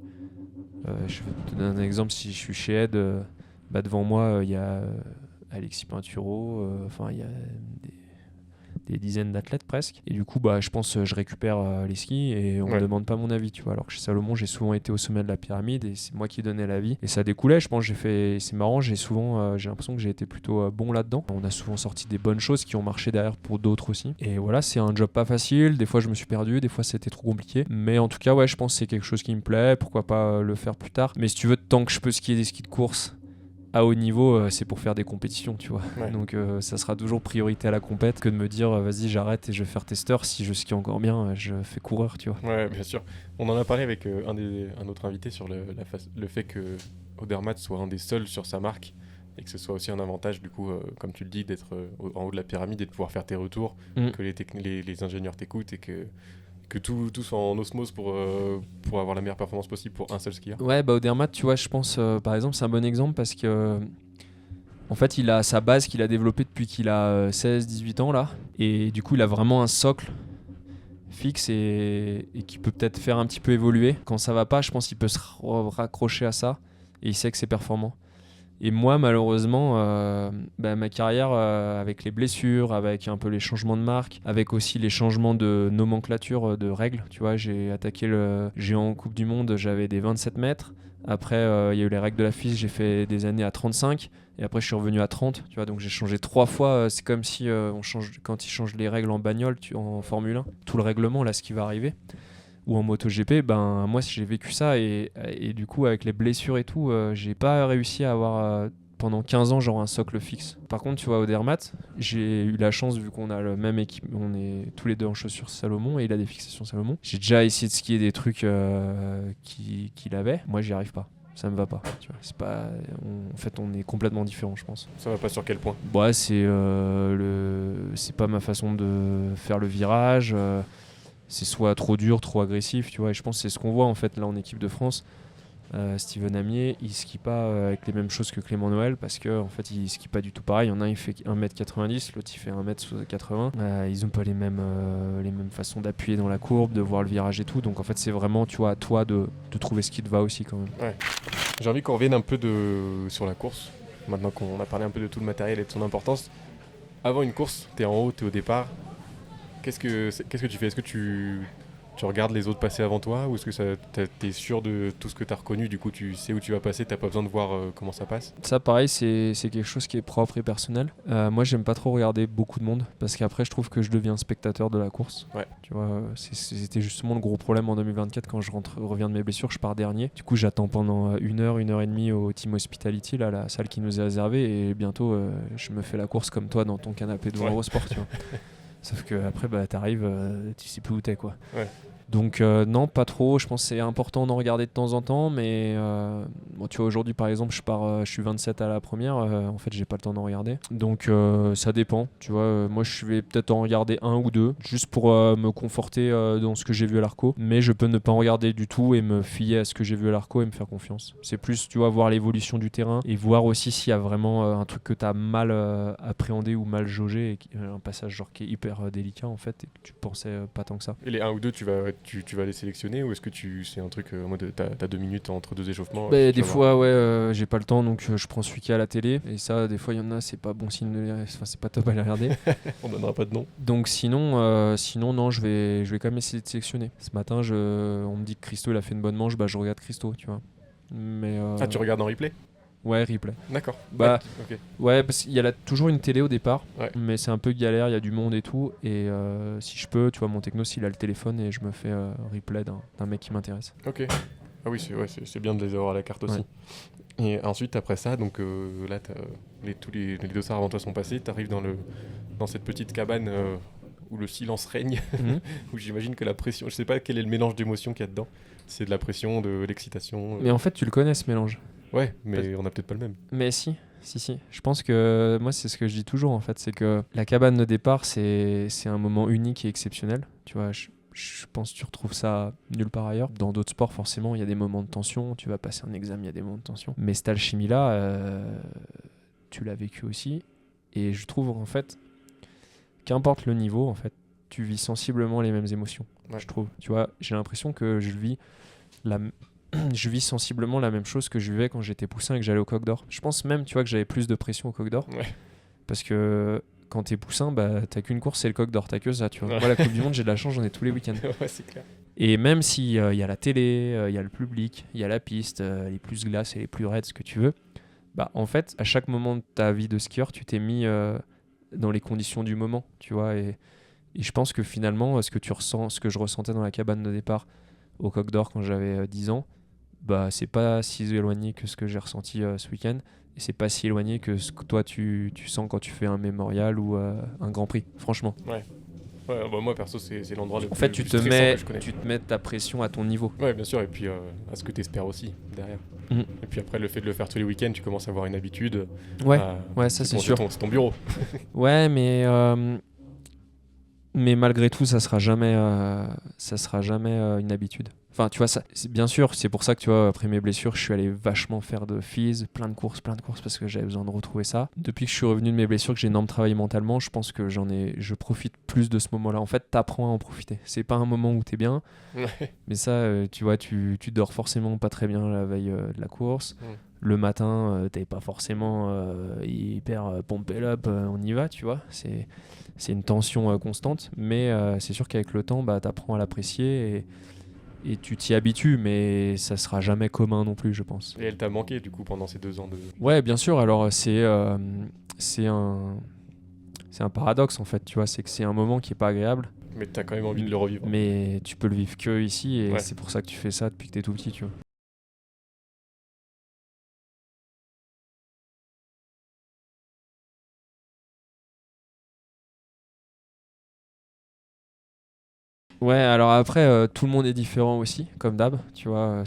je vais te donner un exemple, si je suis chez Ed, devant moi, il y a Alexis Pinturo, il y a des dizaines d'athlètes presque. Et du coup, je pense je récupère les skis et on me demande pas mon avis, tu vois. Alors que chez Salomon, j'ai souvent été au sommet de la pyramide et c'est moi qui donnais l'avis. Et ça découlait, je pense, c'est marrant, j'ai l'impression que j'ai été plutôt bon là-dedans. On a souvent sorti des bonnes choses qui ont marché derrière pour d'autres aussi. Et voilà, c'est un job pas facile. Des fois, je me suis perdu, des fois, c'était trop compliqué. Mais en tout cas, ouais, je pense que c'est quelque chose qui me plaît. Pourquoi pas le faire plus tard. Mais si tu veux, tant que je peux skier des skis de course à haut niveau, c'est pour faire des compétitions, tu vois. Ouais. Donc ça sera toujours priorité à la compète que de me dire vas-y, j'arrête et je vais faire testeur. Si je skie encore bien, je fais coureur, tu vois. Ouais, bien sûr. On en a parlé avec un autre invité sur le fait que Odermatt soit un des seuls sur sa marque et que ce soit aussi un avantage, du coup, comme tu le dis, d'être en haut de la pyramide et de pouvoir faire tes retours, que les ingénieurs t'écoutent et que tout soit en osmose pour avoir la meilleure performance possible pour un seul skieur. Ouais, Odermatt, tu vois, je pense, par exemple, c'est un bon exemple parce que en fait, il a sa base qu'il a développée depuis qu'il a 16-18 ans là, et du coup, il a vraiment un socle fixe et qui peut peut-être faire un petit peu évoluer. Quand ça va pas, je pense qu'il peut se raccrocher à ça et il sait que c'est performant. Et moi, malheureusement, ma carrière, avec les blessures, avec un peu les changements de marque, avec aussi les changements de nomenclature de règles, tu vois, j'ai attaqué le géant en Coupe du Monde, j'avais des 27 mètres. Après, il y a eu les règles de la FIS, j'ai fait des années à 35. Et après, je suis revenu à 30, tu vois, donc j'ai changé 3 fois. C'est comme si quand ils changent les règles en bagnole, en Formule 1, tout le règlement, là, ce qui va arriver. Ou en MotoGP, moi j'ai vécu ça et du coup avec les blessures et tout, j'ai pas réussi à avoir pendant 15 ans genre un socle fixe. Par contre, tu vois, au Dermat, j'ai eu la chance, vu qu'on a le même équipe, on est tous les deux en chaussures Salomon et il a des fixations Salomon. J'ai déjà essayé de skier des trucs qu'il avait. Moi, j'y arrive pas. Ça me va pas. Tu vois. C'est pas, en fait, on est complètement différents, je pense. Ça va pas sur quel point? Ouais, c'est pas ma façon de faire le virage. C'est soit trop dur, trop agressif, tu vois. Et je pense que c'est ce qu'on voit en fait là en équipe de France. Steven Amier, il skie pas avec les mêmes choses que Clément Noël parce que en fait, il skie pas du tout pareil. Il y en a un, il fait 1m90, l'autre il fait 1m80. Ils ont pas les mêmes façons d'appuyer dans la courbe, de voir le virage et tout. Donc en fait, c'est vraiment, tu vois, à toi de trouver ce qui te va aussi quand même. Ouais. J'ai envie qu'on revienne un peu sur la course. Maintenant qu'on a parlé un peu de tout le matériel et de son importance. Avant une course, t'es en haut, t'es au départ. Qu'est-ce que tu fais? Est-ce que tu regardes les autres passer avant toi, ou est-ce que t'es sûr de tout ce que t'as reconnu, du coup tu sais où tu vas passer, t'as pas besoin de voir comment ça passe? Ça pareil, c'est quelque chose qui est propre et personnel. Moi j'aime pas trop regarder beaucoup de monde parce qu'après je trouve que je deviens spectateur de la course. Ouais. Tu vois, c'était justement le gros problème en 2024 quand je reviens de mes blessures, je pars dernier. Du coup j'attends pendant 1 heure et demie au Team Hospitality, là, la salle qui nous est réservée, et bientôt je me fais la course comme toi dans ton canapé devant Eurosport, tu vois. Sauf que après t'arrives, tu sais plus où t'es, quoi. Ouais. Donc non, pas trop. Je pense que c'est important d'en regarder de temps en temps, mais bon, tu vois, aujourd'hui par exemple, je suis 27 à la première. En fait, j'ai pas le temps d'en regarder. Donc ça dépend. Tu vois, moi je vais peut-être en regarder un ou deux, juste pour me conforter dans ce que j'ai vu à l'Arco. Mais je peux ne pas en regarder du tout et me fier à ce que j'ai vu à l'Arco et me faire confiance. C'est plus, tu vois, voir l'évolution du terrain et voir aussi s'il y a vraiment un truc que t'as mal appréhendé ou mal jaugé, et un passage genre qui est hyper délicat en fait et que tu pensais pas tant que ça. Et les 1 ou 2, tu vas les sélectionner, ou est-ce que c'est un truc en mode t'as 2 minutes entre 2 échauffements? Des fois, ouais, j'ai pas le temps, donc je prends celui qui est à la télé. Et ça, des fois, il y en a, c'est pas bon signe c'est pas top à les regarder. On donnera pas de nom. Donc sinon, non, je vais quand même essayer de sélectionner. Ce matin, on me dit que Christo il a fait une bonne manche, je regarde Christo, tu vois. Mais tu regardes en replay? Ouais, replay. D'accord. Okay. Ouais, parce qu'il y a toujours une télé au départ, mais c'est un peu galère, il y a du monde et tout. Et si je peux, tu vois, mon technos, il a le téléphone et je me fais replay d'un mec qui m'intéresse. Ok. Ah oui, c'est bien de les avoir à la carte aussi. Ouais. Et ensuite, après ça, donc là, tous les dossards avant toi sont passés. Tu arrives dans cette petite cabane où le silence règne, où j'imagine que la pression, je sais pas quel est le mélange d'émotions qu'il y a dedans. C'est de la pression, de l'excitation. Mais en fait, tu le connais, ce mélange. Ouais, mais on a peut-être pas le même. Mais si. Je pense que moi, c'est ce que je dis toujours en fait, c'est que la cabane de départ, c'est un moment unique et exceptionnel. Tu vois, je pense que tu retrouves ça nulle part ailleurs. Dans d'autres sports, forcément, il y a des moments de tension. Tu vas passer un examen, il y a des moments de tension. Mais cette alchimie-là, tu l'as vécu aussi. Et je trouve en fait, qu'importe le niveau, en fait, tu vis sensiblement les mêmes émotions. Ouais. Je trouve. Tu vois, j'ai l'impression que je vis sensiblement la même chose que je vivais quand j'étais poussin et que j'allais au Coq d'Or. Je pense même, tu vois, que j'avais plus de pression au Coq d'Or. Ouais. Parce que quand t'es poussin, t'as qu'une course, c'est le Coq d'Or, t'as que ça, tu vois. Moi, la Coupe du Monde, j'ai de la chance, j'en ai tous les week-ends. Ouais, c'est clair. Et même s'il y a la télé, il y a le public, il y a la piste, les plus glaces et les plus raides, ce que tu veux, en fait, à chaque moment de ta vie de skieur, tu t'es mis dans les conditions du moment, tu vois. Et je pense que finalement, ce que je ressentais dans la cabane de départ au Coq d'Or quand j'avais 10 ans, c'est pas si éloigné que ce que j'ai ressenti ce week-end, et c'est pas si éloigné que ce que toi tu sens quand tu fais un mémorial ou un Grand Prix, franchement. Ouais, moi perso c'est l'endroit le plus. En fait, tu te mets ta pression à ton niveau. Ouais, bien sûr, et puis à ce que tu espères aussi derrière. Et puis après, le fait de le faire tous les week-ends, tu commences à avoir une habitude. Ouais, ça c'est sûr. C'est ton bureau. Ouais, mais malgré tout, ça sera jamais une habitude. Enfin, tu vois, bien sûr, c'est pour ça que, tu vois, après mes blessures, je suis allé vachement faire de FIS, plein de courses, parce que j'avais besoin de retrouver ça. Depuis que je suis revenu de mes blessures, que j'ai énormément travaillé mentalement, je pense que je profite plus de ce moment-là. En fait, t'apprends à en profiter. C'est pas un moment où t'es bien, mais ça, tu vois, tu dors forcément pas très bien la veille de la course. Le matin, t'es pas forcément hyper pompé up, on y va, tu vois. C'est une tension constante, mais c'est sûr qu'avec le temps, t'apprends à l'apprécier et tu t'y habitues, mais ça sera jamais commun non plus, je pense. Et elle t'a manqué du coup pendant ces 2 ans de... Ouais, bien sûr. Alors c'est un paradoxe en fait, tu vois, c'est que c'est un moment qui est pas agréable. Mais t'as quand même envie de le revivre. Mais tu peux le vivre que ici, et c'est pour ça que tu fais ça depuis que t'es tout petit, tu vois. Ouais, alors après, tout le monde est différent aussi, comme d'hab. Tu vois,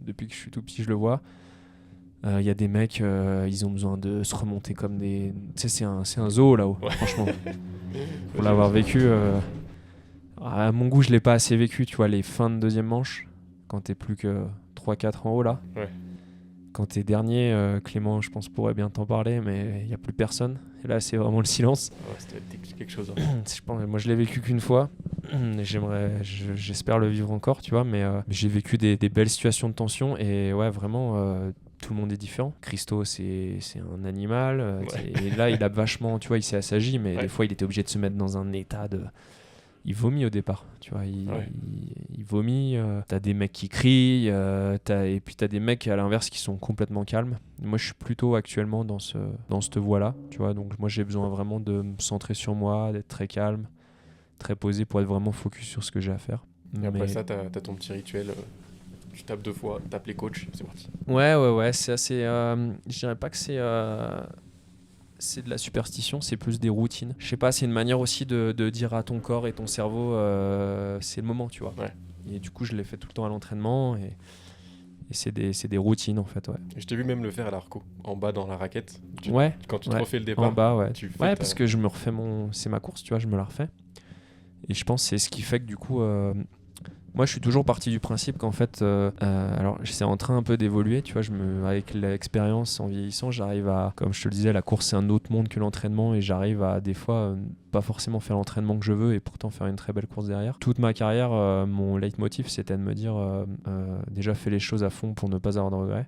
depuis que je suis tout petit, je le vois. Il y a des mecs, ils ont besoin de se remonter comme des... Tu sais, c'est un zoo là-haut, franchement. Pour l'avoir vécu, à mon goût, je l'ai pas assez vécu, tu vois, les fins de deuxième manche, quand t'es plus que 3-4 en haut là. Ouais. Quand t'es dernier, Clément, je pense, pourrait bien t'en parler, mais il n'y a plus personne. Et là, c'est vraiment le silence. Ouais, c'était quelque chose. Moi, je l'ai vécu qu'une fois. J'espère le vivre encore, tu vois, mais j'ai vécu des belles situations de tension et ouais, vraiment, tout le monde est différent. Christo, c'est un animal. Et là, il a vachement, tu vois, il s'est assagi, mais des fois, il était obligé de se mettre dans un état de... Il vomit au départ, tu vois, il vomit, t'as des mecs qui crient, et puis t'as des mecs à l'inverse qui sont complètement calmes. Moi je suis plutôt actuellement dans cette voie-là, tu vois, donc moi j'ai besoin vraiment de me centrer sur moi, d'être très calme, très posé pour être vraiment focus sur ce que j'ai à faire. Et après ça, t'as ton petit rituel, tu tapes 2 fois, tapes les coachs, c'est parti. Ouais, c'est assez... je dirais pas que c'est de la superstition, c'est plus des routines. Je sais pas, c'est une manière aussi de dire à ton corps et ton cerveau, c'est le moment, tu vois. Ouais. Et du coup, je l'ai fait tout le temps à l'entraînement et c'est des routines en fait, ouais. Et je t'ai vu même le faire à l'arco, en bas dans la raquette. Quand tu te refais le départ. En bas, ouais. Tu fais parce que je me refais c'est ma course, tu vois, je me la refais. Et je pense que c'est ce qui fait que du coup, moi je suis toujours parti du principe qu'en fait, alors c'est en train un peu d'évoluer, tu vois, avec l'expérience en vieillissant, j'arrive à, comme je te le disais, la course c'est un autre monde que l'entraînement et j'arrive à des fois pas forcément faire l'entraînement que je veux et pourtant faire une très belle course derrière. Toute ma carrière, mon leitmotiv c'était de me dire déjà fais les choses à fond pour ne pas avoir de regrets.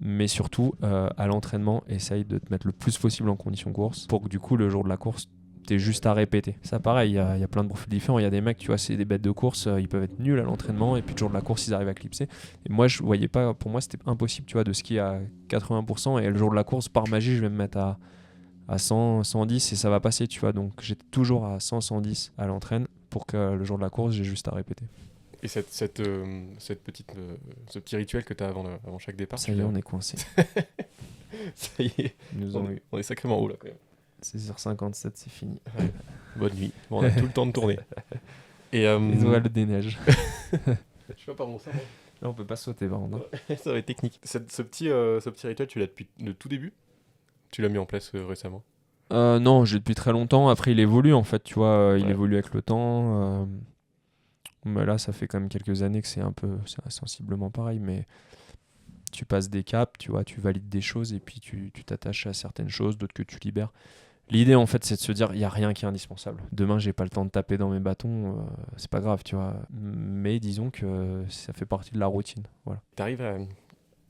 Mais surtout, à l'entraînement, essaye de te mettre le plus possible en condition course pour que du coup, le jour de la course, t'es juste à répéter. Ça, pareil, il y a plein de profils différents. Il y a des mecs, tu vois, c'est des bêtes de course, ils peuvent être nuls à l'entraînement et puis le jour de la course, ils arrivent à clipser. Et moi, je voyais pas, pour moi, c'était impossible, tu vois, de skier à 80% et le jour de la course, par magie, je vais me mettre à 100, 110 et ça va passer, tu vois. Donc, j'étais toujours à 100, 110 à l'entraîne pour que le jour de la course, j'ai juste à répéter. Et ce petit rituel que tu as avant chaque départ. Ça y est, on est coincé. Ça y est, on est sacrément haut là quand même. 16h57, c'est fini. Ouais. Bonne nuit. Bon, on a tout le temps de tourner. Et les oiseaux des neiges. Je vois pas mon sang. Là, on peut pas sauter, par contre. Ça va être technique. Ce petit rituel, tu l'as depuis le tout début ? Tu l'as mis en place récemment ? Non, j'ai depuis très longtemps. Après, il évolue en fait, tu vois. Il évolue avec le temps. Mais là, ça fait quand même quelques années que c'est sensiblement pareil. Mais tu passes des caps, tu vois, tu valides des choses et puis tu t'attaches à certaines choses, d'autres que tu libères. L'idée, en fait, c'est de se dire, il n'y a rien qui est indispensable. Demain, j'ai pas le temps de taper dans mes bâtons, c'est pas grave, tu vois. Mais disons que ça fait partie de la routine. Voilà. T'arrives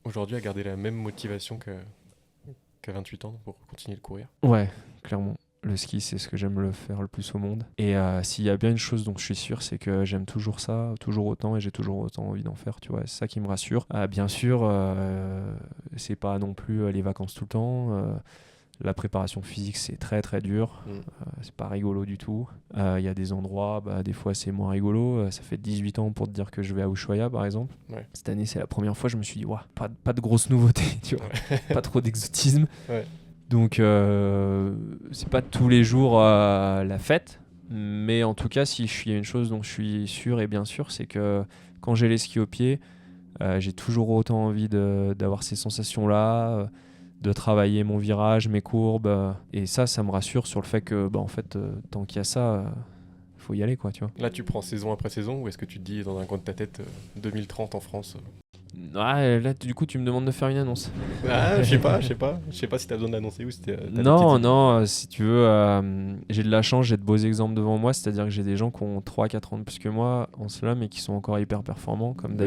aujourd'hui à garder la même motivation qu'à 28 ans pour continuer de courir ? Ouais, clairement. Le ski, c'est ce que j'aime le faire le plus au monde. Et s'il y a bien une chose dont je suis sûr, c'est que j'aime toujours ça, toujours autant, et j'ai toujours autant envie d'en faire, tu vois. C'est ça qui me rassure. Bien sûr, c'est pas non plus les vacances tout le temps. La préparation physique, c'est très très dur. C'est pas rigolo du tout. Il y a des endroits, des fois c'est moins rigolo. Ça fait 18 ans pour te dire que je vais à Ushuaia, par exemple. Ouais. Cette année, c'est la première fois, je me suis dit, pas de grosses nouveautés, tu vois. Pas trop d'exotisme. Ouais. Donc, c'est pas tous les jours la fête. Mais en tout cas, il y a une chose dont je suis sûr et bien sûr, c'est que quand j'ai les skis aux pieds, j'ai toujours autant envie d'avoir ces sensations-là, de travailler mon virage, mes courbes. Et ça me rassure sur le fait que, en fait, tant qu'il y a ça, faut y aller, quoi, tu vois. Là, tu prends saison après saison ou est-ce que tu te dis dans un coin de ta tête 2030 en France Là, du coup, tu me demandes de faire une annonce. Je sais pas si t'as besoin d'annoncer ou si t'as Non, si tu veux, j'ai de la chance, j'ai de beaux exemples devant moi, c'est-à-dire que j'ai des gens qui ont 3-4 ans de plus que moi en slalom et qui sont encore hyper performants, comme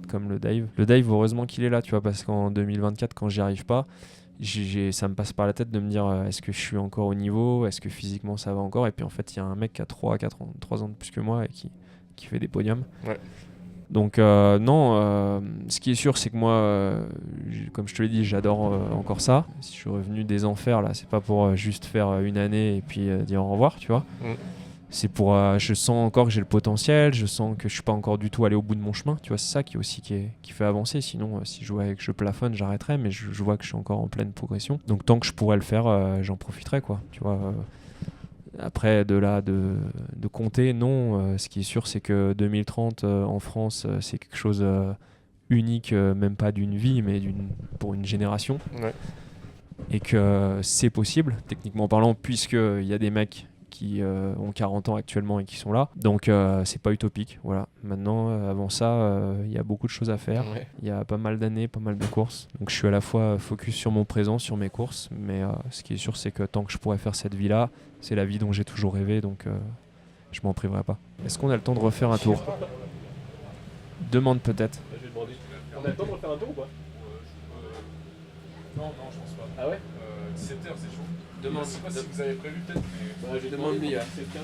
comme le Dave. Le Dave, heureusement qu'il est là, tu vois, parce qu'en 2024, quand j'y arrive pas, ça me passe par la tête de me dire est-ce que je suis encore au niveau, est-ce que physiquement ça va encore, et puis en fait, il y a un mec qui a 3 ans de plus que moi et qui fait des podiums. Ouais. Donc non, ce qui est sûr, c'est que moi, comme je te l'ai dit, j'adore encore ça. Si je suis revenu des enfers, là, c'est pas pour juste faire une année et puis dire au revoir, tu vois. C'est pour, je sens encore que j'ai le potentiel, je sens que je suis pas encore du tout allé au bout de mon chemin, tu vois. C'est ça qui fait avancer. Sinon, si je voyais que je plafonne, j'arrêterais, mais je vois que je suis encore en pleine progression. Donc tant que je pourrais le faire, j'en profiterai, quoi. Tu vois. Après, de là, de compter, non. Ce qui est sûr, c'est que 2030 en France, c'est quelque chose unique, même pas d'une vie, mais pour une génération. Ouais. Et que c'est possible, techniquement parlant, puisqu'il y a des mecs qui ont 40 ans actuellement et qui sont là. Donc, c'est pas utopique. Voilà. Maintenant, avant ça, il y a beaucoup de choses à faire. Ouais. Il y a pas mal d'années, pas mal de courses. Donc, je suis à la fois focus sur mon présent, sur mes courses. Mais ce qui est sûr, c'est que tant que je pourrais faire cette vie-là, c'est la vie dont j'ai toujours rêvé. Donc, je m'en priverai pas. Est-ce qu'on a le temps de refaire un tour ? Demande peut-être. On a le temps de refaire un tour ou pas? Non, je pense pas. Ah ouais? 17h, c'est chaud. Demande. Je sais pas si vous avez prévu peut-être, mais. Demande-lui. C'est le 15.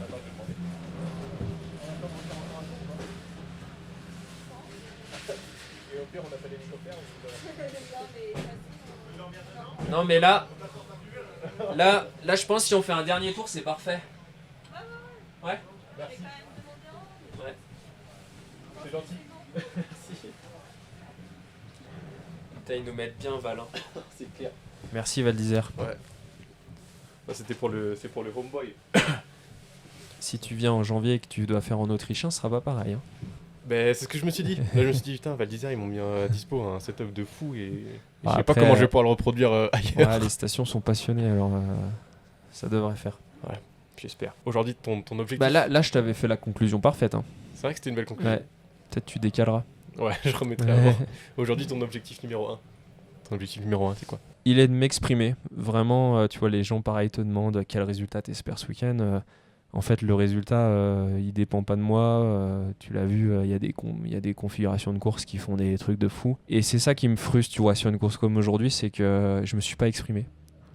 Attends, je vais demander. Et au pire, on appelle l'hélicoptère. Non, mais là, je pense que si on fait un dernier tour, c'est parfait. Ouais. Merci. Ouais. C'est gentil. Putain, ils nous mettent bien Val. C'est clair. Merci Val d'Isère. Ouais. Bah, c'est pour le homeboy. Si tu viens en janvier et que tu dois faire en autrichien, ce sera pas pareil. Hein. Ben, c'est ce que je me suis dit. Là, je me suis dit, putain, Val d'Isère, ils m'ont mis à dispo un setup de fou et je sais pas Après, comment je vais pouvoir le reproduire ailleurs. Ouais, les stations sont passionnées, alors ça devrait faire. J'espère. Aujourd'hui, ton objectif. Bah là, je t'avais fait la conclusion parfaite. Hein. C'est vrai que c'était une belle conclusion. Ouais. Peut-être tu décaleras. Ouais, je remettrai à voir. Aujourd'hui, ton objectif numéro 1. Ton objectif numéro 1, c'est quoi? Il est de m'exprimer. Vraiment, tu vois, les gens, pareil, te demandent quel résultat t'espères ce week-end. En fait, le résultat, il dépend pas de moi. Tu l'as vu, il y a des configurations de courses qui font des trucs de fou. Et c'est ça qui me frustre, tu vois, sur une course comme aujourd'hui, c'est que je me suis pas exprimé.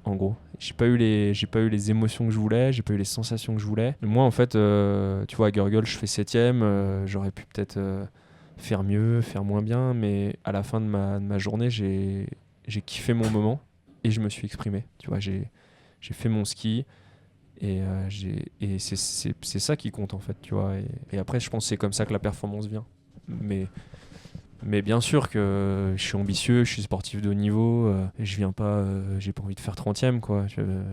En gros, j'ai pas eu les émotions que je voulais, j'ai pas eu les sensations que je voulais. Moi, en fait, tu vois, à Gurgel, je fais 7ème. J'aurais pu peut-être faire mieux, faire moins bien, mais à la fin de ma journée, j'ai kiffé mon moment et je me suis exprimé. Tu vois, j'ai fait mon ski et c'est ça qui compte en fait, tu vois. Et après, je pense que c'est comme ça que la performance vient. Mais bien sûr que je suis ambitieux, je suis sportif de haut niveau, je viens pas, j'ai pas envie de faire 30ème, quoi,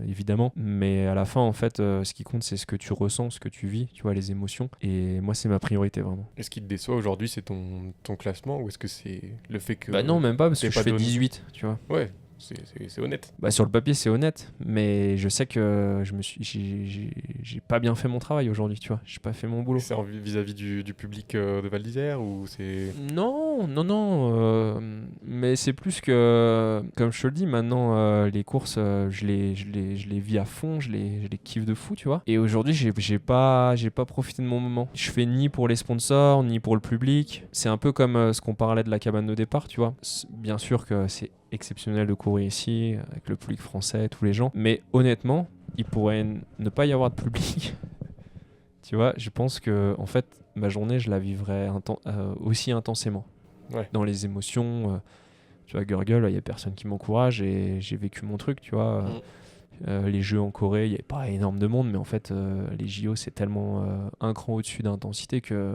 évidemment. Mais à la fin, en fait, ce qui compte, c'est ce que tu ressens, ce que tu vis, tu vois, les émotions. Et moi, c'est ma priorité, vraiment. Et ce qui te déçoit aujourd'hui, c'est ton classement ou est-ce que c'est le fait que. Bah non, même pas, parce t'es que pas je fais donné. 18, tu vois. Ouais, c'est honnête. Bah sur le papier, c'est honnête, mais je sais que j'ai pas bien fait mon travail aujourd'hui, tu vois. J'ai pas fait mon boulot. C'est vis-à-vis du public de Val d'Isère ou c'est. Non, mais c'est plus que, comme je te le dis, maintenant, les courses, je les vis à fond, je les kiffe de fou, tu vois. Et aujourd'hui, j'ai pas profité de mon moment. Je fais ni pour les sponsors, ni pour le public. C'est un peu comme ce qu'on parlait de la cabane de départ, tu vois. Bien sûr que c'est exceptionnel de courir ici, avec le public français, tous les gens. Mais honnêtement, il pourrait ne pas y avoir de public. Tu vois, je pense que en fait, ma journée, je la vivrais aussi intensément. Ouais. Dans les émotions. Tu vois, Gurgel, il n'y a personne qui m'encourage et j'ai vécu mon truc, tu vois. Les Jeux en Corée, il n'y avait pas énorme de monde, mais en fait, les JO, c'est tellement un cran au-dessus d'intensité que...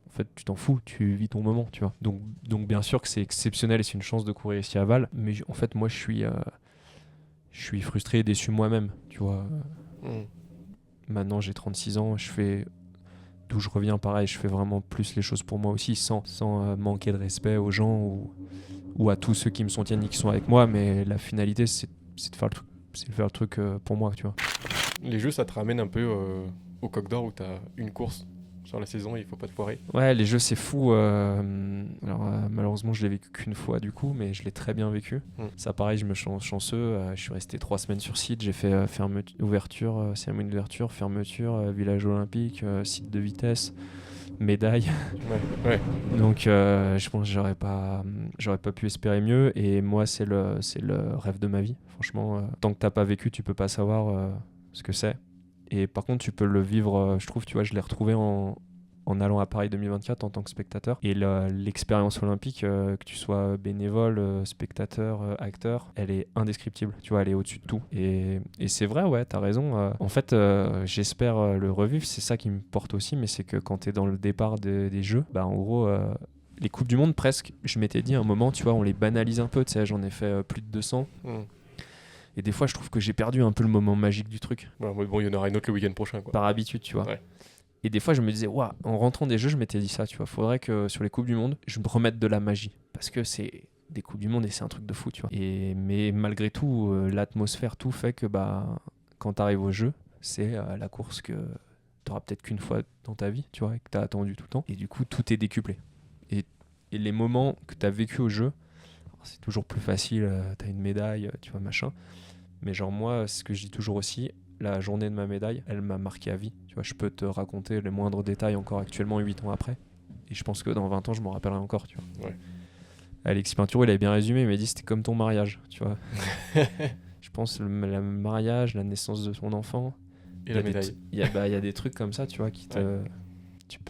En fait, tu t'en fous, tu vis ton moment, tu vois. Donc bien sûr que c'est exceptionnel et c'est une chance de courir ici à Val. Mais en fait, moi, je suis frustré et déçu moi-même, tu vois. Maintenant, j'ai 36 ans, d'où je reviens, pareil, je fais vraiment plus les choses pour moi aussi, sans manquer de respect aux gens ou à tous ceux qui me soutiennent et qui sont avec moi. Mais la finalité, c'est de faire le truc pour moi, tu vois. Les Jeux, ça te ramène un peu au Coq d'Or où t'as une course sur la saison, il faut pas te foirer. Ouais, les Jeux, c'est fou. Alors, malheureusement, je l'ai vécu qu'une fois du coup, mais je l'ai très bien vécu. Ça, pareil, je me sens chanceux. Je suis resté 3 semaines sur site. J'ai fait ouverture, cérémonie d'ouverture, fermeture, village olympique, site de vitesse, médaille. Ouais. Donc, je pense que j'aurais pas pu espérer mieux. Et moi, c'est le rêve de ma vie. Franchement, tant que t'as pas vécu, tu peux pas savoir ce que c'est. Et par contre, tu peux le vivre, je trouve, tu vois, je l'ai retrouvé en allant à Paris 2024 en tant que spectateur. Et l'expérience olympique, que tu sois bénévole, spectateur, acteur, elle est indescriptible, tu vois, elle est au-dessus de tout. Et c'est vrai, ouais, t'as raison. En fait, j'espère le revivre, c'est ça qui me porte aussi, mais c'est que quand t'es dans le départ des Jeux, bah en gros... les Coupes du Monde, presque, je m'étais dit à un moment, tu vois, on les banalise un peu, tu sais, j'en ai fait plus de 200. Et des fois, je trouve que j'ai perdu un peu le moment magique du truc, Ouais, mais bon, il y en aura une autre le week-end prochain, quoi. par habitude, tu vois. Ouais. Et des fois, je me disais, waouh, en rentrant des jeux, je m'étais dit ça, tu vois. Faudrait que sur les Coupes du Monde, je me remette de la magie. Parce que c'est des Coupes du Monde et c'est un truc de fou, tu vois. Mais malgré tout, l'atmosphère, tout fait que quand t'arrives au jeu, c'est la course que t'auras peut-être qu'une fois dans ta vie, tu vois, et que t'as attendu tout le temps. Et du coup, tout est décuplé. Et les moments que t'as vécu au jeu, alors, c'est toujours plus facile, t'as une médaille, tu vois, machin. Mais genre moi, c'est ce que je dis toujours aussi, la journée de ma médaille, elle m'a marqué à vie. Tu vois, je peux te raconter les moindres détails encore actuellement 8 ans après. Et je pense que dans 20 ans, je m'en rappellerai encore, tu vois. Ouais. Alexis Pinturo, il avait bien résumé, il m'a dit c'était comme ton mariage, tu vois. Je pense le mariage, la naissance de ton enfant. Et il y la a des médaille. Il y a des trucs comme ça, tu vois, qui te... Ouais.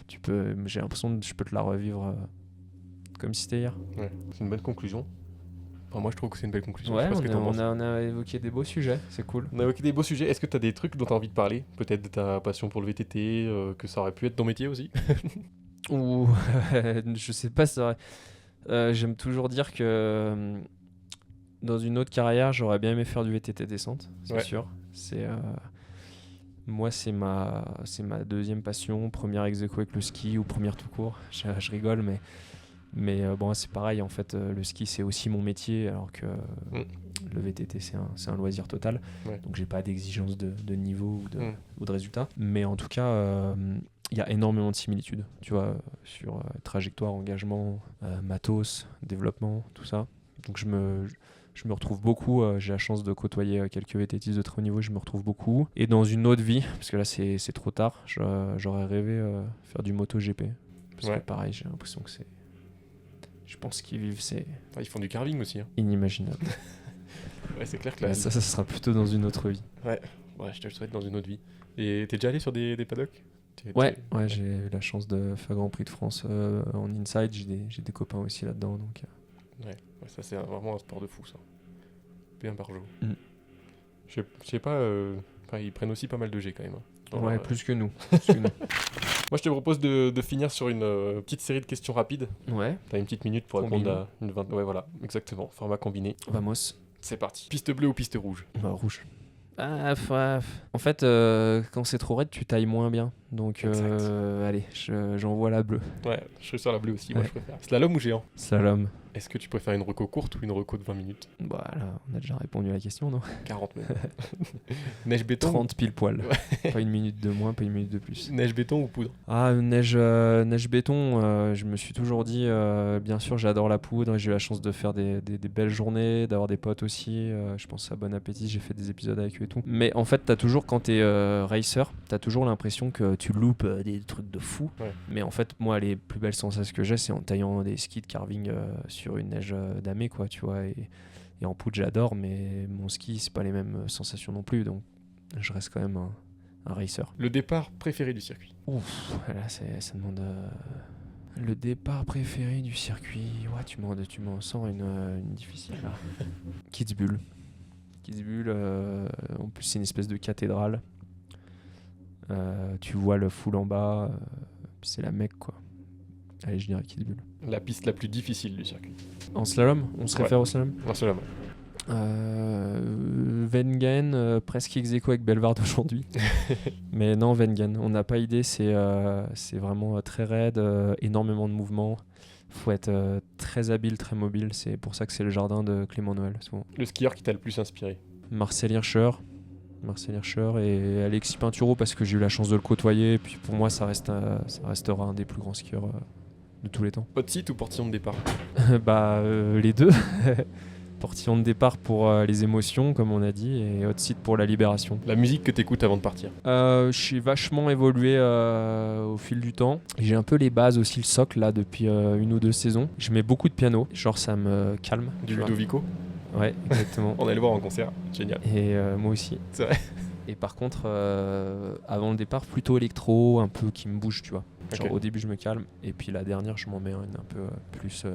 Tu peux, j'ai l'impression que je peux te la revivre comme si c'était hier. Ouais. C'est une bonne conclusion. Enfin, moi, je trouve que c'est une belle conclusion. Ouais, Je sais pas ce que t'en penses. on a évoqué des beaux sujets, c'est cool. On a évoqué des beaux sujets. Est-ce que tu as des trucs dont tu as envie de parler? Peut-être de ta passion pour le VTT, que ça aurait pu être ton métier aussi? Ou je sais pas, c'est vrai. J'aime toujours dire que dans une autre carrière, j'aurais bien aimé faire du VTT descente, c'est Ouais. sûr. Moi, c'est ma deuxième passion, première ex aequo avec le ski ou première tout court. Je rigole, mais bon, c'est pareil. En fait, le ski, c'est aussi mon métier, alors que le VTT, c'est un loisir total. Ouais. Donc, j'ai pas d'exigence de niveau ou de résultat. Mais en tout cas, il y a énormément de similitudes, tu vois, sur trajectoire, engagement, matos, développement, tout ça. Donc je me retrouve beaucoup, j'ai la chance de côtoyer quelques VTTistes de très haut niveau, je me retrouve beaucoup. Et dans une autre vie, parce que là c'est trop tard, j'aurais rêvé faire du MotoGP. Parce Ouais. que pareil, j'ai l'impression que c'est... Je pense qu'ils vivent, c'est Ah, ils font du carving aussi. Hein. inimaginable. Ouais, c'est clair que Mais là. ça sera plutôt dans une autre vie. Ouais, je te le souhaite dans une autre vie. Et t'es déjà allé sur des paddocks? Ouais, j'ai eu la chance de faire Grand Prix de France en inside, j'ai des copains aussi là-dedans. Donc, Ouais, ça c'est vraiment un sport de fou ça. Bien par jour. Mm. Je sais pas, enfin, ils prennent aussi pas mal de G quand même. Hein. ouais, Alors, plus que nous. Plus que nous. Moi je te propose de finir sur une petite série de questions rapides. Ouais, T'as une petite minute pour Combine. répondre à une 20. Ouais, voilà, exactement. Format combiné. vamos. C'est parti. Piste bleue ou piste rouge? Rouge. En fait, quand c'est trop raide, tu tailles moins bien. Donc, Exact. allez, j'envoie la bleue. Ouais, je suis sur la bleue aussi, moi Ouais. je préfère. Slalom ou géant? Slalom. Est-ce que tu préfères une reco courte ou une reco de 20 minutes? Bah là, on a déjà répondu à la question, non? 40 même. Neige béton? 30 pile poil. Pas une minute de moins, pas une minute de plus. Neige béton ou poudre? Ah, neige béton, je me suis toujours dit, bien sûr, j'adore la poudre. J'ai eu la chance de faire des belles journées, d'avoir des potes aussi. Je pense à Bon Appétit, j'ai fait des épisodes avec eux et tout. Mais en fait, t'as toujours, quand t'es racer, t'as toujours l'impression que tu loupes des trucs de fou. Ouais. Mais en fait, moi, les plus belles sensations que j'ai, c'est en taillant des skis de carving sur une neige damée, quoi, tu vois. Et en poudre, j'adore, mais mon ski, c'est pas les mêmes sensations non plus. Donc, je reste quand même un racer. Le départ préféré du circuit? Ouf, là, ça demande... Le départ préféré du circuit... Ouais, tu m'en sors une difficile, là. Kitzbühel. Kitzbühel, en plus, c'est une espèce de cathédrale. Tu vois le full en bas, puis c'est la Mecque, quoi. Allez, je dirais Kitzbühel. La piste la plus difficile du circuit? En slalom? On se Ouais. réfère au slalom? Non, slalom. Wengen, presque ex aequo avec Belvard aujourd'hui. Mais non, Wengen, on n'a pas idée, c'est vraiment très raide, énormément de mouvements. Faut être très habile, très mobile. C'est pour ça que c'est le jardin de Clément Noël, souvent. Le skieur qui t'a le plus inspiré? Marcel Hirscher et Alexis Pinturo, parce que j'ai eu la chance de le côtoyer. Et puis pour moi, ça restera un des plus grands skieurs de tous les temps. Hot seat ou portillon de départ? Les deux. Portillon de départ pour les émotions, comme on a dit, et hot seat pour la libération. La musique que t'écoutes avant de partir? Je suis vachement évolué au fil du temps. J'ai un peu les bases aussi, le socle là depuis 1 ou 2 saisons. Je mets beaucoup de piano, genre ça me calme. Du tu vois. Ludovico? Ouais, exactement. On allait le voir en concert, génial. Et moi aussi. C'est vrai. Et par contre, avant le départ, plutôt électro, un peu qui me bouge, tu vois. Genre Ok. au début, je me calme, et puis la dernière, je m'en mets une un peu plus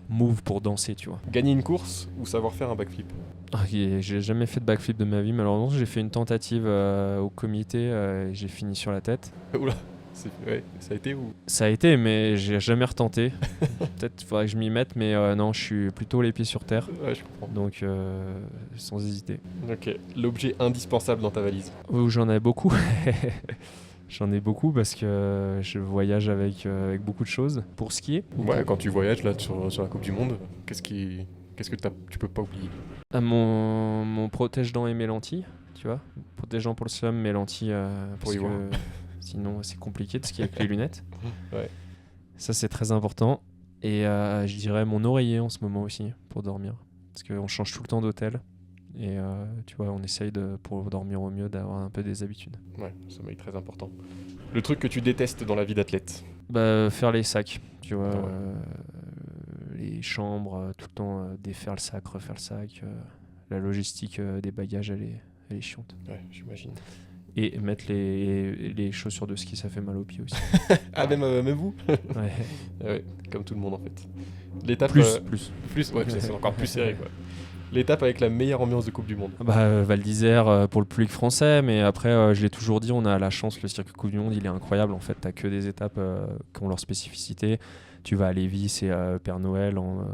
move pour danser, tu vois. Gagner une course ou savoir faire un backflip? J'ai jamais fait de backflip de ma vie, malheureusement. J'ai fait une tentative au comité, et j'ai fini sur la tête. Oula. Ouais, ça a été ou... Ça a été, mais j'ai jamais retenté. Peut-être faudrait que je m'y mette, mais non, je suis plutôt les pieds sur terre. Ouais, je comprends. Donc, sans hésiter. Ok. L'objet indispensable dans ta valise. J'en ai beaucoup. J'en ai beaucoup parce que je voyage avec beaucoup de choses. Pour skier, Ouais, quand tu voyages là sur la Coupe du Monde, qu'est-ce que tu peux pas oublier? mon protège-dents et mes lentilles, tu vois. Protège-dents pour le slalom, mes lentilles parce y que voir. sinon c'est compliqué de skier avec les lunettes. Ouais. Ça c'est très important. Et je dirais mon oreiller en ce moment aussi pour dormir. Parce qu'on change tout le temps d'hôtel. Et tu vois, on essaye pour dormir au mieux d'avoir un peu des habitudes. Ouais, sommeil très important. Le truc que tu détestes dans la vie d'athlète? Faire les sacs, tu vois. Ah ouais. Les chambres, tout le temps défaire le sac, refaire le sac. La logistique des bagages, elle est chiante. Ouais, j'imagine. Et mettre les chaussures de ski, ça fait mal aux pieds aussi. Ah, même vous? Ouais. Ouais, comme tout le monde en fait. L'étape... Plus. Ouais, c'est encore plus serré quoi. L'étape avec la meilleure ambiance de Coupe du Monde. Val d'Isère pour le public français, mais après, je l'ai toujours dit, on a la chance, le circuit Coupe du Monde, il est incroyable. En fait, t'as que des étapes qui ont leur spécificité. Tu vas à Lévis, c'est Père Noël en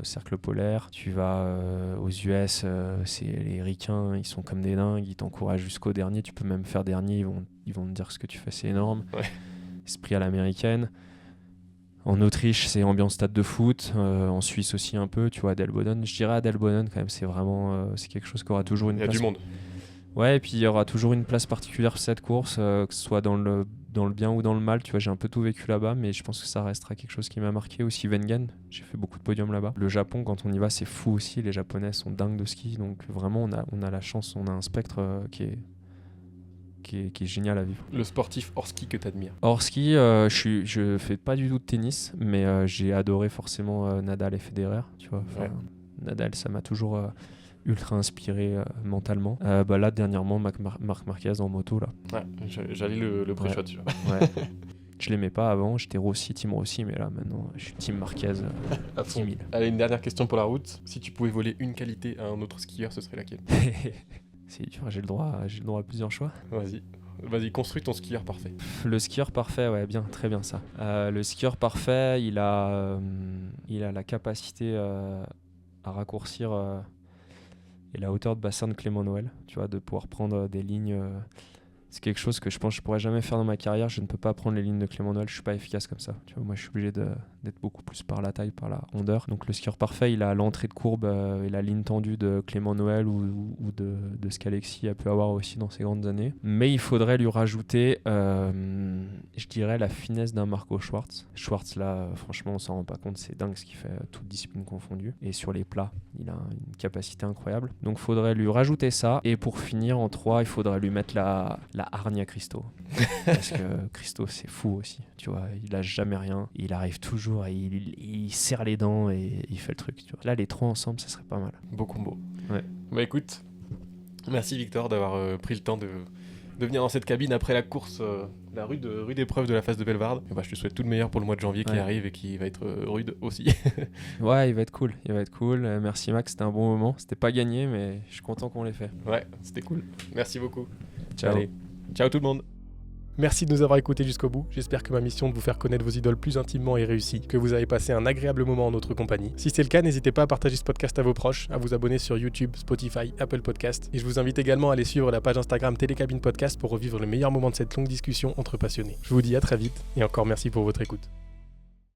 cercle polaire. Tu vas aux US, c'est les ricains, ils sont comme des dingues, ils t'encouragent jusqu'au dernier. Tu peux même faire dernier, ils vont te dire ce que tu fais, c'est énorme. Ouais. Esprit à l'américaine. En Autriche, c'est ambiance stade de foot. En Suisse aussi un peu, tu vois, Adelboden. Je dirais Adelboden quand même, c'est vraiment c'est quelque chose qui aura toujours une Il y a place. du monde. Ouais, et puis il y aura toujours une place particulière pour cette course, que ce soit dans le bien ou dans le mal. Tu vois, j'ai un peu tout vécu là-bas, mais je pense que ça restera quelque chose qui m'a marqué. Aussi Wengen, j'ai fait beaucoup de podiums là-bas. Le Japon, quand on y va, c'est fou aussi. Les Japonais sont dingues de ski, donc vraiment, on a la chance, on a un spectre qui est génial à vivre. Le sportif hors ski que t'admires? Hors ski, je fais pas du tout de tennis, mais j'ai adoré forcément Nadal et Federer, tu vois. Ouais. Nadal, ça m'a toujours ultra inspiré mentalement. Là, dernièrement, Marc Marquez en moto, là. Ouais, j'allais le pré-shot, tu vois. Ouais. Je l'aimais pas avant, j'étais Team Rossi, mais là, maintenant, je suis Team Marquez, À fond. 10 000. Allez, une dernière question pour la route. Si tu pouvais voler une qualité à un autre skieur, ce serait laquelle? C'est dur, j'ai le droit à plusieurs choix. Vas-y, construis ton skieur parfait. Le skieur parfait, ouais, bien, très bien ça. Le skieur parfait, il a la capacité à raccourcir et la hauteur de bassin de Clément Noël, tu vois, de pouvoir prendre des lignes. C'est quelque chose que je pense que je pourrais jamais faire dans ma carrière. Je ne peux pas prendre les lignes de Clément Noël, je suis pas efficace comme ça. Tu vois, moi, je suis obligé d'être beaucoup plus par la taille, par la rondeur. Donc le skieur parfait, il a l'entrée de courbe et la ligne tendue de Clément Noël ou de ce qu'Alexis a pu avoir aussi dans ses grandes années. Mais il faudrait lui rajouter, je dirais, la finesse d'un Marco Schwartz. Schwartz, là, franchement, on s'en rend pas compte, c'est dingue ce qu'il fait, toutes disciplines confondues. Et sur les plats, il a une capacité incroyable. Donc il faudrait lui rajouter ça. Et pour finir, en 3, il faudrait lui mettre la hargne à Christo. Parce que Christo, c'est fou aussi. Tu vois, il lâche jamais rien. Il arrive toujours et il serre les dents et il fait le truc. Tu vois. Là, les 3 ensemble, ça serait pas mal. Beau combo. Ouais. Bah écoute, merci Victor d'avoir pris le temps de venir dans cette cabine après la course, la rude épreuve de la phase de Bellevarde. Et bah, je te souhaite tout le meilleur pour le mois de janvier qui arrive et qui va être rude aussi. Ouais, il va être cool. Merci Max, c'était un bon moment. C'était pas gagné, mais je suis content qu'on l'ait fait. Ouais, c'était cool. Merci beaucoup. Ciao. Allez, ciao tout le monde. Merci de nous avoir écoutés jusqu'au bout. J'espère que ma mission de vous faire connaître vos idoles plus intimement est réussie, que vous avez passé un agréable moment en notre compagnie. Si c'est le cas, n'hésitez pas à partager ce podcast à vos proches, à vous abonner sur YouTube, Spotify, Apple Podcast. Et je vous invite également à aller suivre la page Instagram Télécabine Podcast pour revivre le meilleur moment de cette longue discussion entre passionnés. Je vous dis à très vite et encore merci pour votre écoute.